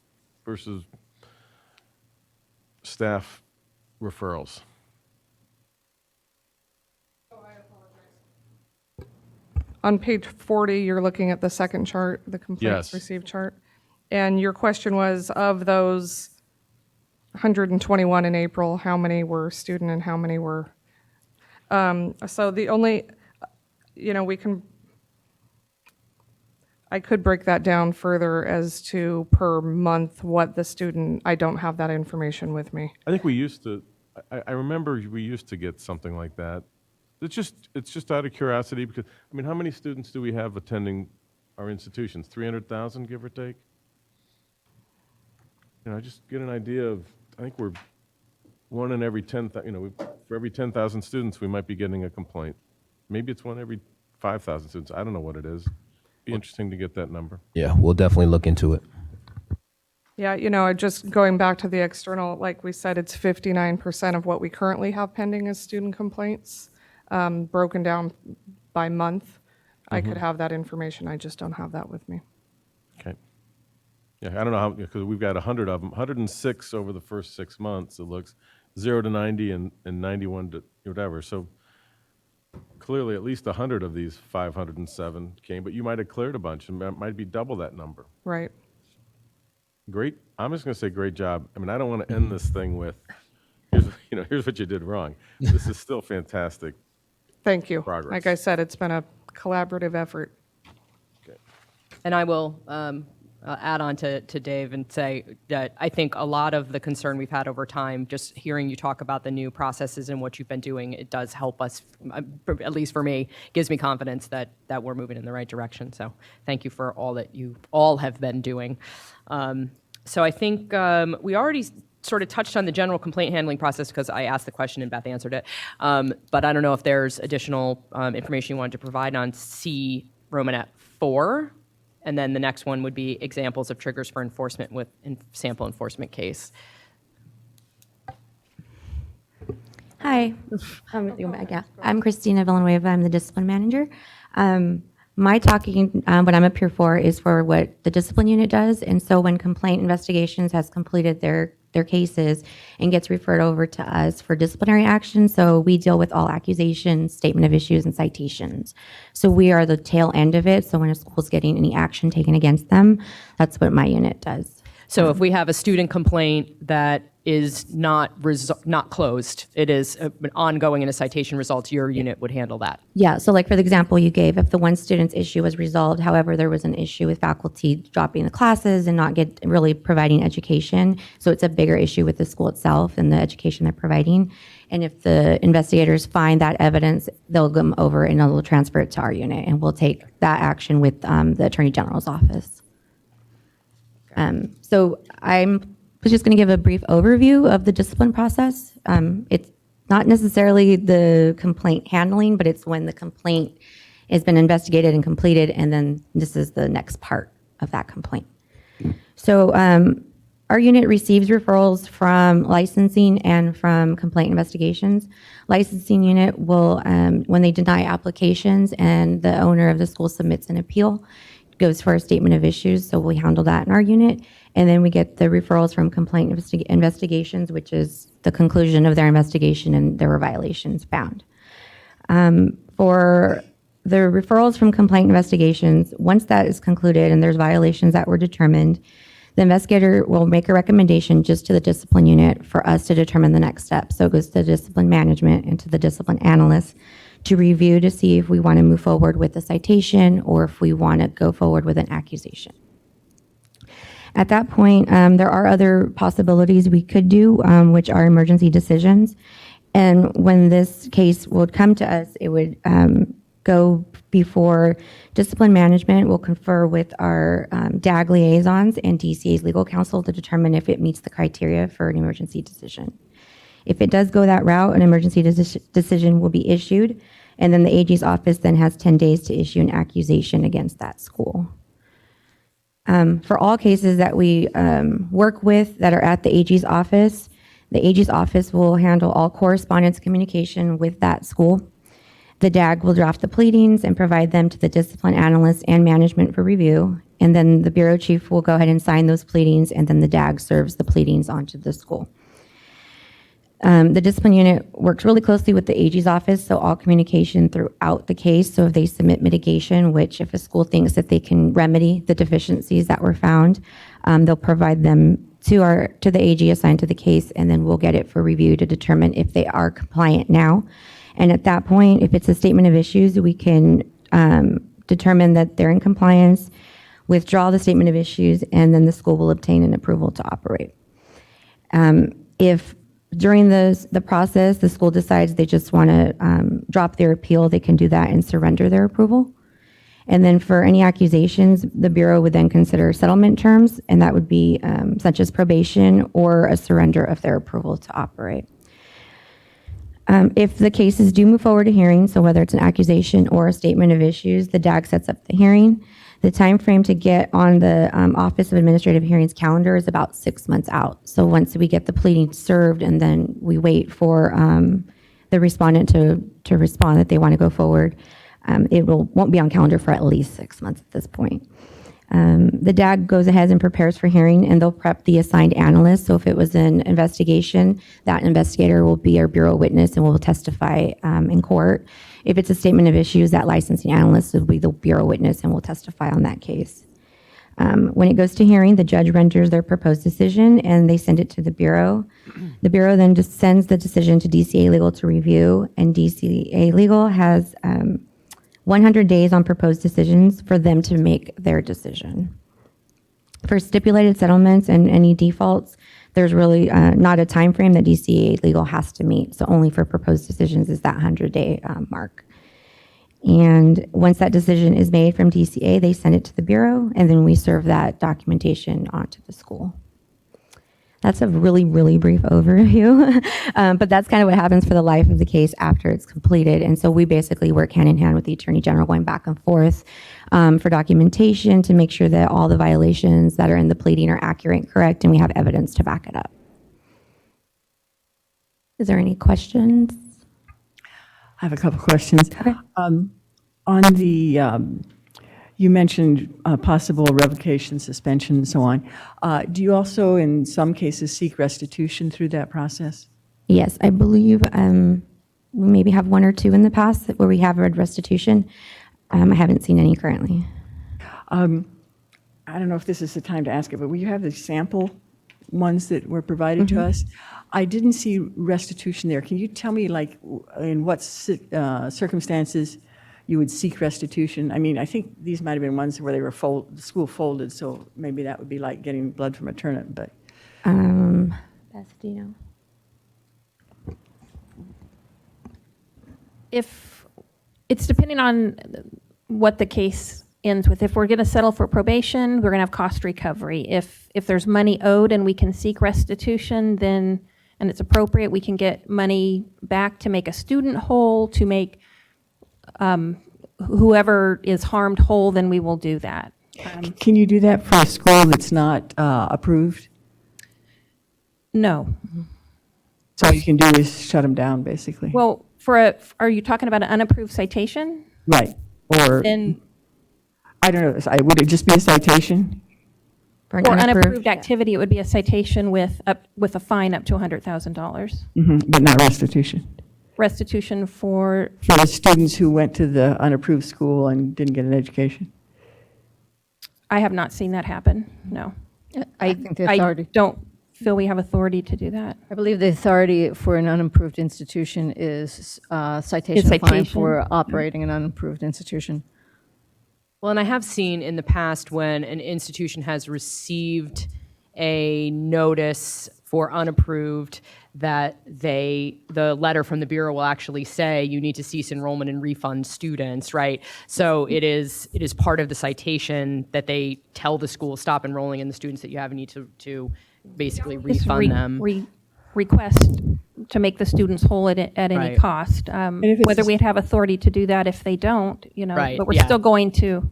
staff referrals? On page 40, you're looking at the second chart, the complaints Yes. received chart. And your question was, of those 121 in April, how many were student and how many were? So the only, I could break that down further as to per month what the student, I don't have that information with me. I think we used to, I remember we used to get something like that. It's just out of curiosity because, how many students do we have attending our institutions? 300,000, give or take? Just get an idea of, I think we're one in every 10,000, for every 10,000 students, we might be getting a complaint. Maybe it's one every 5,000 students. I don't know what it is. Be interesting to get that number. Yeah, we'll definitely look into it. Yeah, just going back to the external, like we said, it's 59% of what we currently have pending as student complaints, broken down by month. I could have that information. I just don't have that with me. Okay. Yeah, I don't know how, because we've got 100 of them, 106 over the first 6 months, it looks, 0 to 90 and 91 to whatever. So clearly at least 100 of these 507 came, but you might have cleared a bunch, and that might be double that number. Right. Great. I'm just going to say great job. I don't want to end this thing with, here's what you did wrong. This is still fantastic. Thank you. Progress. Like I said, it's been a collaborative effort. Okay. And I will add on to Dave and say that I think a lot of the concern we've had over time, just hearing you talk about the new processes and what you've been doing, it does help us, at least for me, gives me confidence that we're moving in the right direction. So thank you for all that you all have been doing. So I think we already sort of touched on the general complaint handling process because I asked the question and Beth answered it. But I don't know if there's additional information you wanted to provide on C Romanet 4. And then the next one would be examples of triggers for enforcement with sample enforcement case. Hi, I'm Christina Villanueva. I'm the discipline manager. My talking, what I'm up here for is for what the discipline unit does. And so when complaint investigations has completed their cases and gets referred over to us for disciplinary action, so we deal with all accusations, statement of issues, and citations. So we are the tail end of it. So when a school's getting any action taken against them, that's what my unit does. So if we have a student complaint that is not closed, it is ongoing and a citation results, your unit would handle that. Yeah, so like for the example you gave, if the one student's issue was resolved, however, there was an issue with faculty dropping the classes and not really providing education, so it's a bigger issue with the school itself and the education they're providing. And if the investigators find that evidence, they'll come over and they'll transfer it to our unit, and we'll take that action with the Attorney General's office. So I'm just going to give a brief overview of the discipline process. It's not necessarily the complaint handling, but it's when the complaint has been investigated and completed, and then this is the next part of that complaint. So our unit receives referrals from licensing and from complaint investigations. Licensing unit will, when they deny applications and the owner of the school submits an appeal, goes for a statement of issues, so we handle that in our unit. And then we get the referrals from complaint investigations, which is the conclusion of their investigation and there were violations found. For the referrals from complaint investigations, once that is concluded and there's violations that were determined, the investigator will make a recommendation just to the discipline unit for us to determine the next step. So it goes to discipline management and to the discipline analyst to review to see if we want to move forward with a citation or if we want to go forward with an accusation. At that point, there are other possibilities we could do, which are emergency decisions. And when this case would come to us, it would go before discipline management will confer with our DAG liaisons and DCA's legal counsel to determine if it meets the criteria for an emergency decision. If it does go that route, an emergency decision will be issued, and then the AG's office then has 10 days to issue an accusation against that school. For all cases that we work with that are at the AG's office will handle all correspondence communication with that school. The DAG will draft the pleadings and provide them to the discipline analyst and management for review. And then the bureau chief will go ahead and sign those pleadings, and then the DAG serves the pleadings onto the school. The discipline unit works really closely with the AG's office, so all communication throughout the case. So if they submit mitigation, which if a school thinks that they can remedy the deficiencies that were found, they'll provide them to the AG assigned to the case, and then we'll get it for review to determine if they are compliant now. And at that point, if it's a statement of issues, we can determine that they're in compliance, withdraw the statement of issues, and then the school will obtain an approval to operate. If during the process, the school decides they just want to drop their appeal, they can do that and surrender their approval. And then for any accusations, the Bureau would then consider settlement terms, and that would be such as probation or a surrender of their approval to operate. If the cases do move forward to hearing, so whether it's an accusation or a statement of issues, the DAG sets up the hearing. The time frame to get on the Office of Administrative Hearings calendar is about 6 months out. So once we get the pleading served and then we wait for the respondent to respond that they want to go forward, it won't be on calendar for at least 6 months at this point. The DAG goes ahead and prepares for hearing, and they'll prep the assigned analyst. So if it was an investigation, that investigator will be our bureau witness and will testify in court. If it's a statement of issues, that licensing analyst will be the bureau witness and will testify on that case. When it goes to hearing, the judge renders their proposed decision and they send it to the bureau. The bureau then just sends the decision to DCA Legal to review, and DCA Legal has 100 days on proposed decisions for them to make their decision. For stipulated settlements and any defaults, there's really not a time frame that DCA Legal has to meet. So only for proposed decisions is that 100-day mark. And once that decision is made from DCA, they send it to the Bureau, and then we serve that documentation onto the school. That's a really, really brief overview, but that's kind of what happens for the life of the case after it's completed. And so we basically work hand in hand with the Attorney General, going back and forth for documentation to make sure that all the violations that are in the pleading are accurate and correct, and we have evidence to back it up. Is there any questions? I have a couple questions. Okay. On the, you mentioned possible revocation, suspension, and so on. Do you also, in some cases, seek restitution through that process? Yes, I believe we maybe have one or two in the past where we have read restitution. I haven't seen any currently. I don't know if this is the time to ask it, but will you have the sample ones that were provided to us? I didn't see restitution there. Can you tell me, like, in what circumstances you would seek restitution? I mean, I think these might have been ones where they were the school folded, so maybe that would be like getting blood from a turnip, but. Beth, do you know? If it's depending on what the case ends with. If we're going to settle for probation, we're going to have cost recovery. If there's money owed and we can seek restitution, then, and it's appropriate, we can get money back to make a student whole, to make whoever is harmed whole, then we will do that. Can you do that for a school that's not approved? No. So all you can do is shut them down, basically? Well, are you talking about an unapproved citation? Right. Or, Then, I don't know, would it just be a citation? For or unapproved activity, it would be a citation with a fine up to $100,000. But not restitution? Restitution for the students who went to the unapproved school and didn't get an education? I have not seen that happen, no. I think that's already. don't feel we have authority to do that? I believe the authority for an unapproved institution is citation fine citation. for operating an unapproved institution. Well, and I have seen in the past when an institution has received a notice for unapproved that the letter from the Bureau will actually say you need to cease enrollment and refund students, right? So it is part of the citation that they tell the school, stop enrolling in the students that you have and need to basically Just refund them. request to make the students whole at any Right. cost. if it's Whether just- we'd have authority to do that if they don't, Right, but we're yeah. still going to.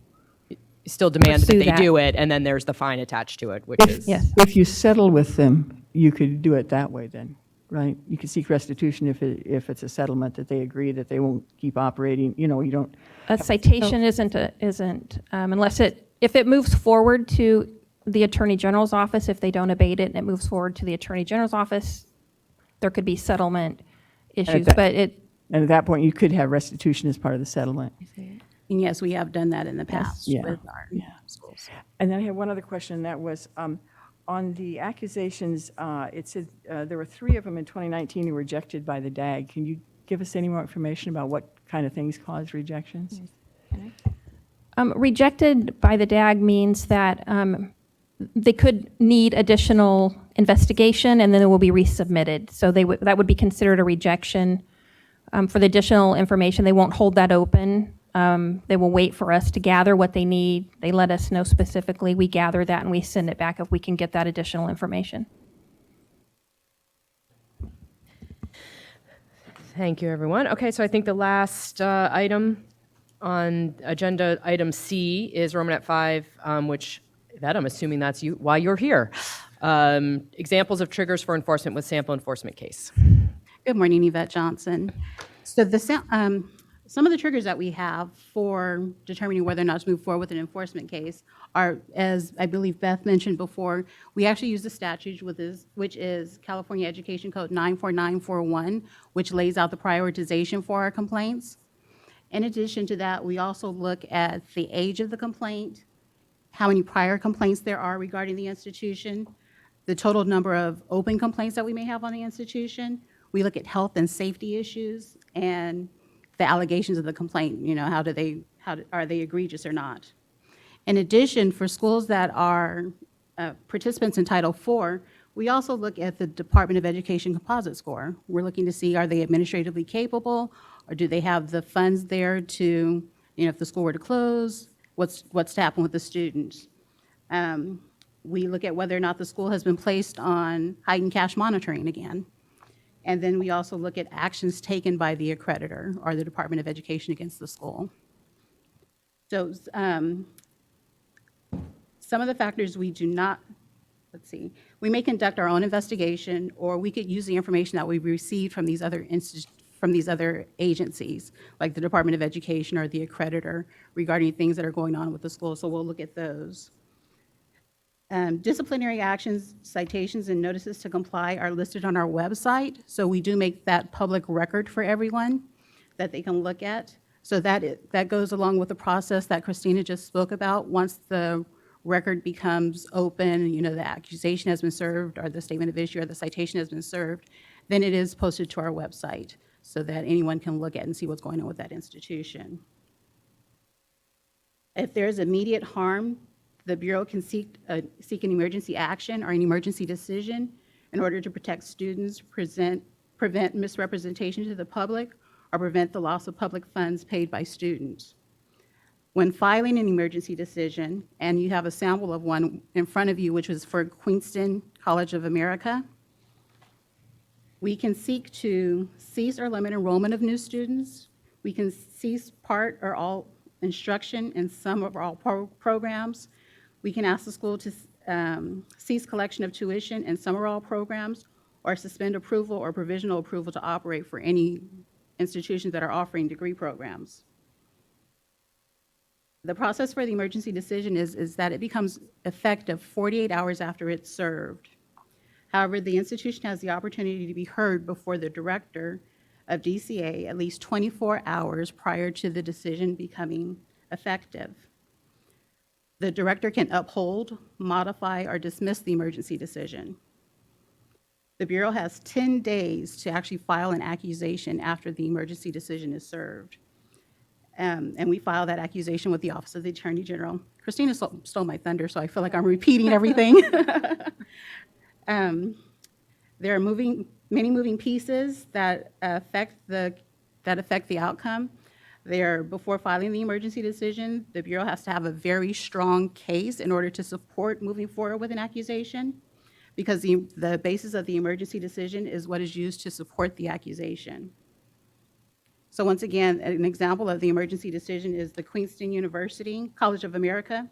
Still demand that pursue they that. do it, and then there's the fine attached to it, which is. Yes. If you settle with them, you could do it that way then, right? You could seek restitution if it's a settlement that they agree that they won't keep operating, you don't. A citation isn't unless if it moves forward to the Attorney General's office, if they don't abate it and it moves forward to the Attorney General's office, there could be settlement issues, that- but it. And at that point, you could have restitution as part of the settlement. And yes, we have done that in the past Yeah. with our schools. And then I have one other question, and that was on the accusations, it said there were 3 of them in 2019 who were rejected by the DAG. Can you give us any more information about what kind of things caused rejections? Rejected by the DAG means that they could need additional investigation, and then it will be resubmitted. So that would be considered a rejection. For the additional information, they won't hold that open. They will wait for us to gather what they need. They let us know specifically. We gather that and we send it back if we can get that additional information. Thank you, everyone. Okay, so I think the last item on agenda, item C, is Romanet 5, which, Yvette, I'm assuming that's why you're here. Examples of triggers for enforcement with sample enforcement case. Good morning, Yvette Johnson. So some of the triggers that we have for determining whether or not to move forward with an enforcement case are, as I believe Beth mentioned before, we actually use the statute, which is California Education Code 94941, which lays out the prioritization for our complaints. In addition to that, we also look at the age of the complaint, how many prior complaints there are regarding the institution, the total number of open complaints that we may have on the institution. We look at health and safety issues and the allegations of the complaint, are they egregious or not? In addition, for schools that are participants in Title IV, we also look at the Department of Education composite score. We're looking to see, are they administratively capable, or do they have the funds there to, if the school were to close, what's to happen with the students? We look at whether or not the school has been placed on heightened cash monitoring again. And then we also look at actions taken by the accreditor or the Department of Education against the school. So some of the factors we do not, we may conduct our own investigation, or we could use the information that we've received from these other agencies, like the Department of Education or the accreditor, regarding things that are going on with the school. So we'll look at those. Disciplinary actions, citations, and notices to comply are listed on our website. So we do make that public record for everyone that they can look at. So that goes along with the process that Christina just spoke about. Once the record becomes open, the accusation has been served, or the statement of issue or the citation has been served, then it is posted to our website so that anyone can look at and see what's going on with that institution. If there's immediate harm, the Bureau can seek an emergency action or an emergency decision in order to protect students, prevent misrepresentation to the public, or prevent the loss of public funds paid by students. When filing an emergency decision, and you have a sample of one in front of you, which was for Queenston College of America, we can seek to cease or limit enrollment of new students. We can cease part or all instruction in some of all programs. We can ask the school to cease collection of tuition in some or all programs, or suspend approval or provisional approval to operate for any institutions that are offering degree programs. The process for the emergency decision is that it becomes effective 48 hours after it's served. However, the institution has the opportunity to be heard before the director of DCA at least 24 hours prior to the decision becoming effective. The director can uphold, modify, or dismiss the emergency decision. the Bureau has 10 days to actually file an accusation after the emergency decision is served. And we file that accusation with the Office of the Attorney General. Christina stole my thunder, so I feel like I'm repeating everything. There are many moving pieces that affect the outcome. Before filing the emergency decision, the Bureau has to have a very strong case in order to support moving forward with an accusation, because the basis of the emergency decision is what is used to support the accusation. So once again, an example of the emergency decision is the Queenston University College of America.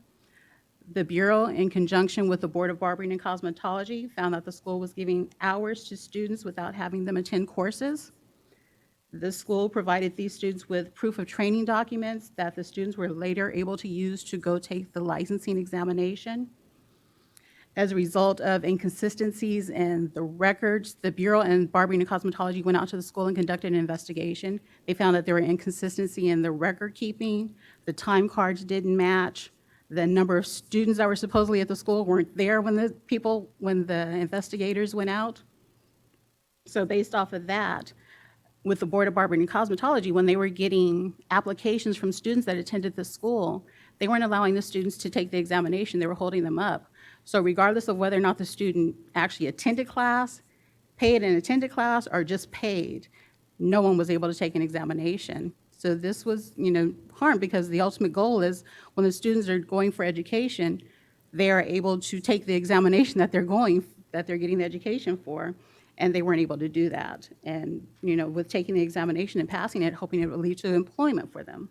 The Bureau, in conjunction with the Board of Barbering and Cosmetology, found that the school was giving hours to students without having them attend courses. The school provided these students with proof of training documents that the students were later able to use to go take the licensing examination. As a result of inconsistencies in the records, the Bureau and Barbering and Cosmetology went out to the school and conducted an investigation. They found that there were inconsistency in the record keeping, the time cards didn't match, the number of students that were supposedly at the school weren't there when the investigators went out. So based off of that, with the Board of Barbering and Cosmetology, when they were getting applications from students that attended the school, they weren't allowing the students to take the examination, they were holding them up. So regardless of whether or not the student actually attended class, paid and attended class, or just paid, no one was able to take an examination. So this was, harm, because the ultimate goal is when the students are going for education, they are able to take the examination that they're getting the education for, and they weren't able to do that. And, with taking the examination and passing it, hoping it would lead to employment for them.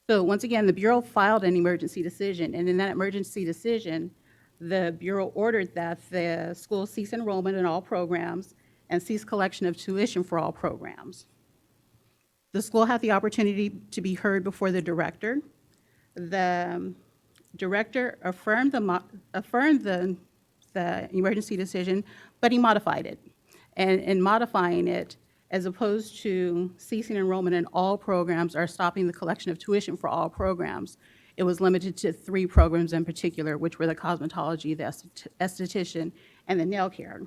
So once again, the Bureau filed an emergency decision, and in that emergency decision, the Bureau ordered that the school cease enrollment in all programs and cease collection of tuition for all programs. The school had the opportunity to be heard before the director. The director affirmed the emergency decision, but he modified it. And in modifying it, as opposed to ceasing enrollment in all programs or stopping the collection of tuition for all programs, it was limited to 3 programs in particular, which were the cosmetology, the esthetician, and the nail care.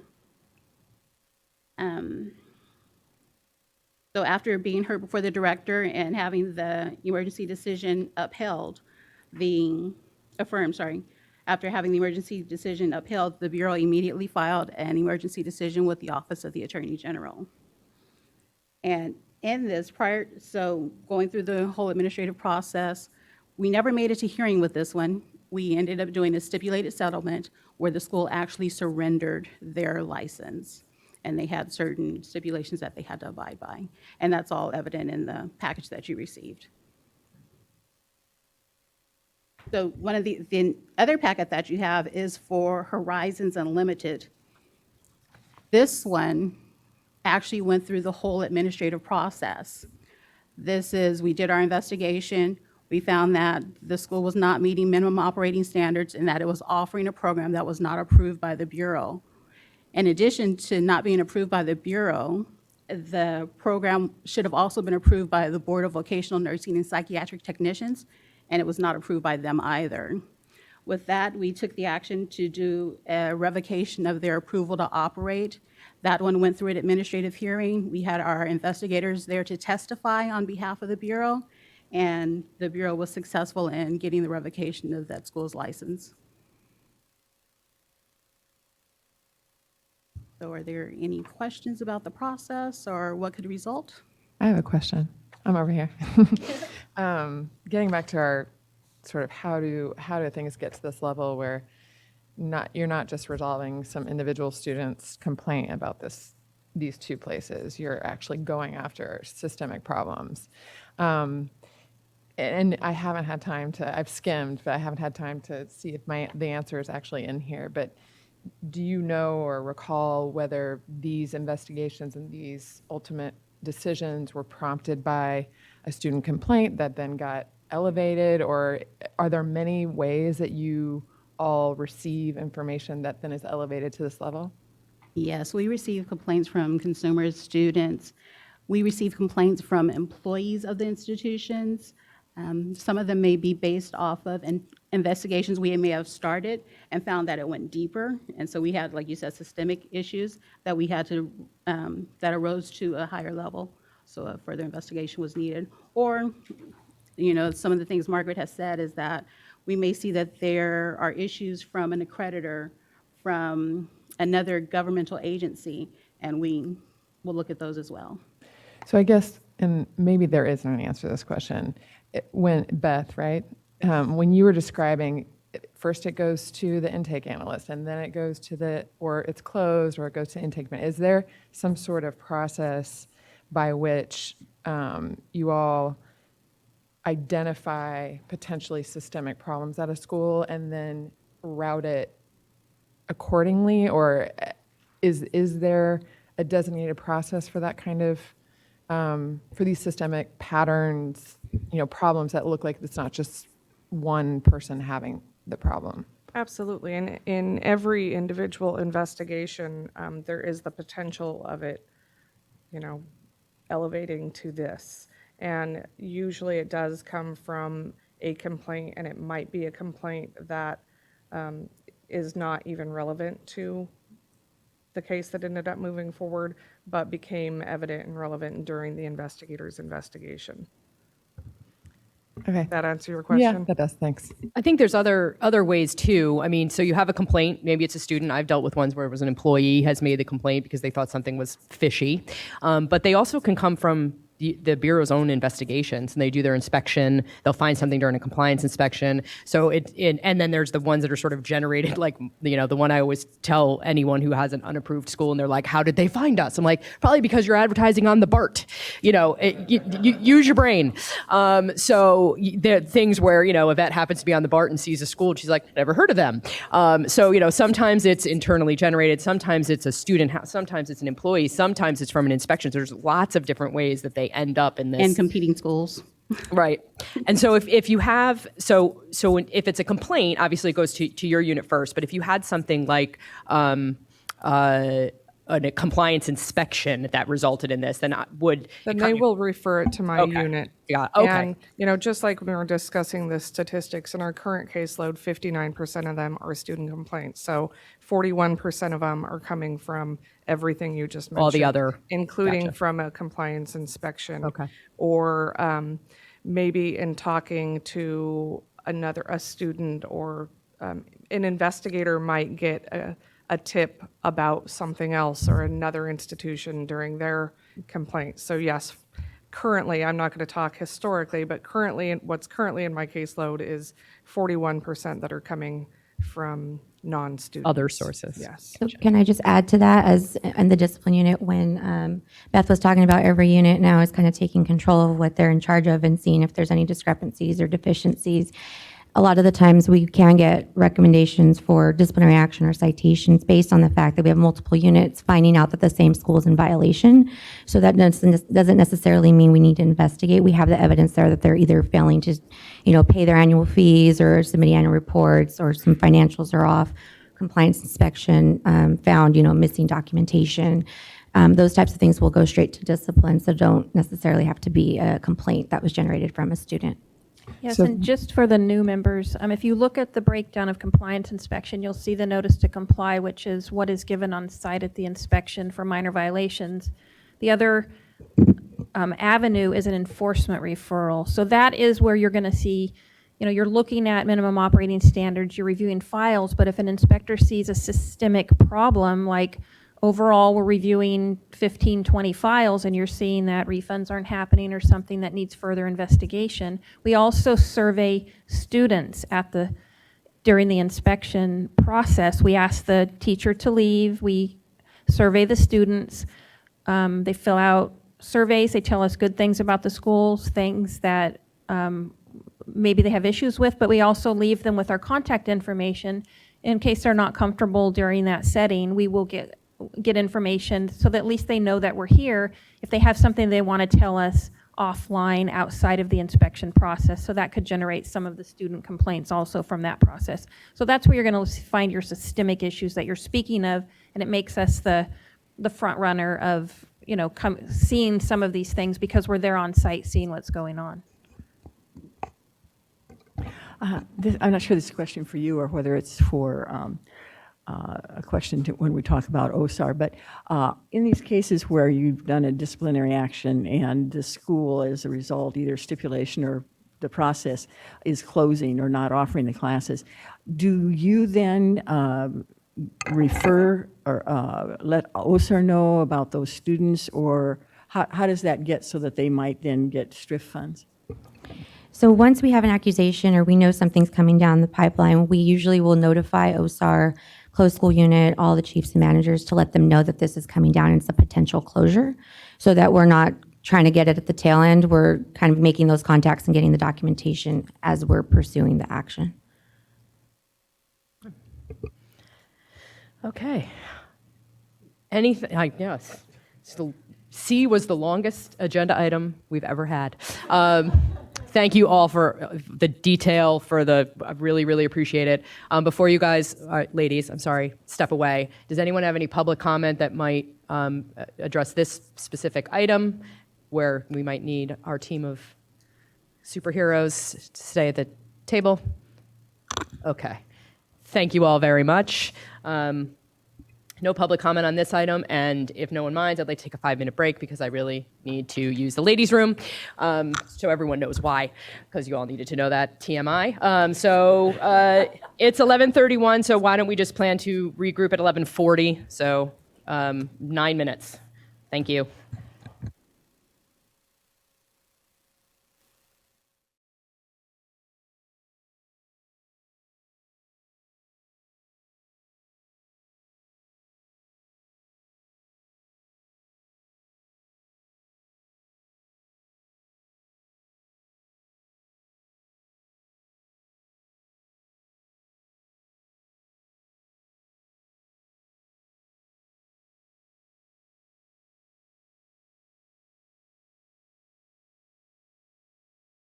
So after being heard before the director and having the emergency decision upheld, after having the emergency decision upheld, the Bureau immediately filed an emergency decision with the Office of the Attorney General. And in this going through the whole administrative process, we never made it to hearing with this one. We ended up doing a stipulated settlement where the school actually surrendered their license, and they had certain stipulations that they had to abide by. And that's all evident in the package that you received. So one of the other packet that you have is for Horizons Unlimited. This one actually went through the whole administrative process. We did our investigation. We found that the school was not meeting minimum operating standards and that it was offering a program that was not approved by the Bureau. In addition to not being approved by the Bureau, the program should have also been approved by the Board of Vocational Nursing and Psychiatric Technicians, and it was not approved by them either. With that, we took the action to do a revocation of their approval to operate. That one went through an administrative hearing. We had our investigators there to testify on behalf of the Bureau, and the Bureau was successful in getting the revocation of that school's license. So are there any questions about the process or what could result? I have a question. I'm over here. Getting back to our sort of how do things get to this level where you're not just resolving some individual student's complaint about these 2 places, you're actually going after systemic problems. And I haven't had time I've skimmed, but I haven't had time to see if the answer is actually in here. But do you know or recall whether these investigations and these ultimate decisions were prompted by a student complaint that then got elevated, or are there many ways that you all receive information that then is elevated to this level? Yes, we receive complaints from consumers, students. We receive complaints from employees of the institutions. Some of them may be based off of investigations we may have started and found that it went deeper. And so we had, like you said, systemic issues that we had to, that arose to a higher level. So a further investigation was needed. Or, you know, some of the things Margaret has said is that we may see that there are issues from an accreditor from another governmental agency, and we will look at those as well. So I guess, and maybe there isn't an answer to this question. When Beth, right? When you were describing, first it goes to the intake analyst, and then it goes to or it's closed, or it goes to intake. Is there some sort of process by which you all identify potentially systemic problems at a school and then route it accordingly, or is there a designated process for that kind of for these systemic patterns, problems that look like it's not just one person having the problem? Absolutely. And in every individual investigation, there is the potential of it, elevating to this. And usually it does come from a complaint, and it might be a complaint that is not even relevant to the case that ended up moving forward, but became evident and relevant during the investigator's investigation. Okay. Does that answer your question? Yeah, that does. Thanks. I think there's other ways too. I mean, so you have a complaint. Maybe it's a student. I've dealt with ones where it was an employee has made the complaint because they thought something was fishy. But they also can come from the Bureau's own investigations, and they do their inspection. They'll find something during a compliance inspection. So and then there's the ones that are sort of generated, like, the one I always tell anyone who has an unapproved school, and they're like, how did they find us? I'm like, probably because you're advertising on the BART. Use your brain. So there are things where, Yvette happens to be on the BART and sees a school, and she's like, never heard of them. So, sometimes it's internally generated, sometimes it's a student, sometimes it's an employee, sometimes it's from an inspection. So there's lots of different ways that they end up in this. And competing schools. Right. And so if you have, so if it's a complaint, obviously it goes to your unit first, but if you had something like a compliance inspection that resulted in this, then they will refer it to my unit. Yeah. Okay. And, just like when we were discussing the statistics in our current caseload, 59% of them are student complaints. So 41% of them are coming from everything you just mentioned. All the other. Including Gotcha. from a compliance inspection. Okay. Or maybe in talking to a student, or an investigator might get a tip about something else or another institution during their complaint. So yes, currently, I'm not going to talk historically, but what's currently in my caseload is 41% that are coming from non-students. Other sources. Yes. So can I just add to that, as in the discipline unit, when Beth was talking about every unit now is kind of taking control of what they're in charge of and seeing if there's any discrepancies or deficiencies. A lot of the times we can get recommendations for disciplinary action or citations based on the fact that we have multiple units finding out that the same school is in violation. So that doesn't necessarily mean we need to investigate. We have the evidence there that they're either failing to, pay their annual fees or submit annual reports, or some financials are off, compliance inspection found, missing documentation. Those types of things will go straight to discipline, so don't necessarily have to be a complaint that was generated from a student. Yes, So- and just for the new members, if you look at the breakdown of compliance inspection, you'll see the notice to comply, which is what is given on site at the inspection for minor violations. The other avenue is an enforcement referral. So that is where you're going to see, you're looking at minimum operating standards, you're reviewing files, but if an inspector sees a systemic problem, like overall we're reviewing 15, 20 files and you're seeing that refunds aren't happening or something that needs further investigation, we also survey students during the inspection process. We ask the teacher to leave, we survey the students, they fill out surveys, they tell us good things about the schools, things that maybe they have issues with, but we also leave them with our contact information in case they're not comfortable during that setting. We will get information so that at least they know that we're here if they have something they want to tell us offline outside of the inspection process. So that could generate some of the student complaints also from that process. So that's where you're going to find your systemic issues that you're speaking of, and it makes us the front runner of seeing some of these things because we're there on site seeing what's going on. I'm not sure this is a question for you or whether it's for a question when we talk about OSAR, but in these cases where you've done a disciplinary action and the school, as a result, either stipulation or the process is closing or not offering the classes, do you then refer or let OSAR know about those students, or how does that get so that they might then get STRIF funds? So once we have an accusation or we know something's coming down the pipeline, we usually will notify OSAR, closed school unit, all the chiefs and managers to let them know that this is coming down and it's a potential closure, so that we're not trying to get it at the tail end. We're kind of making those contacts and getting the documentation as we're pursuing the action. Okay. Anything, yes. C was the longest agenda item we've ever had. Thank you all for the detail, I really, really appreciate it. Before you guys, ladies, I'm sorry, step away, does anyone have any public comment that might address this specific item where we might need our team of superheroes to stay at the table? Okay. Thank you all very much. No public comment on this item, and if no one minds, I'd like to take a 5-minute break because I really need to use the ladies' room, so everyone knows why, because you all needed to know that, TMI. It's 11:31, so why don't we just plan to regroup at 11:40, so 9 minutes. Thank you.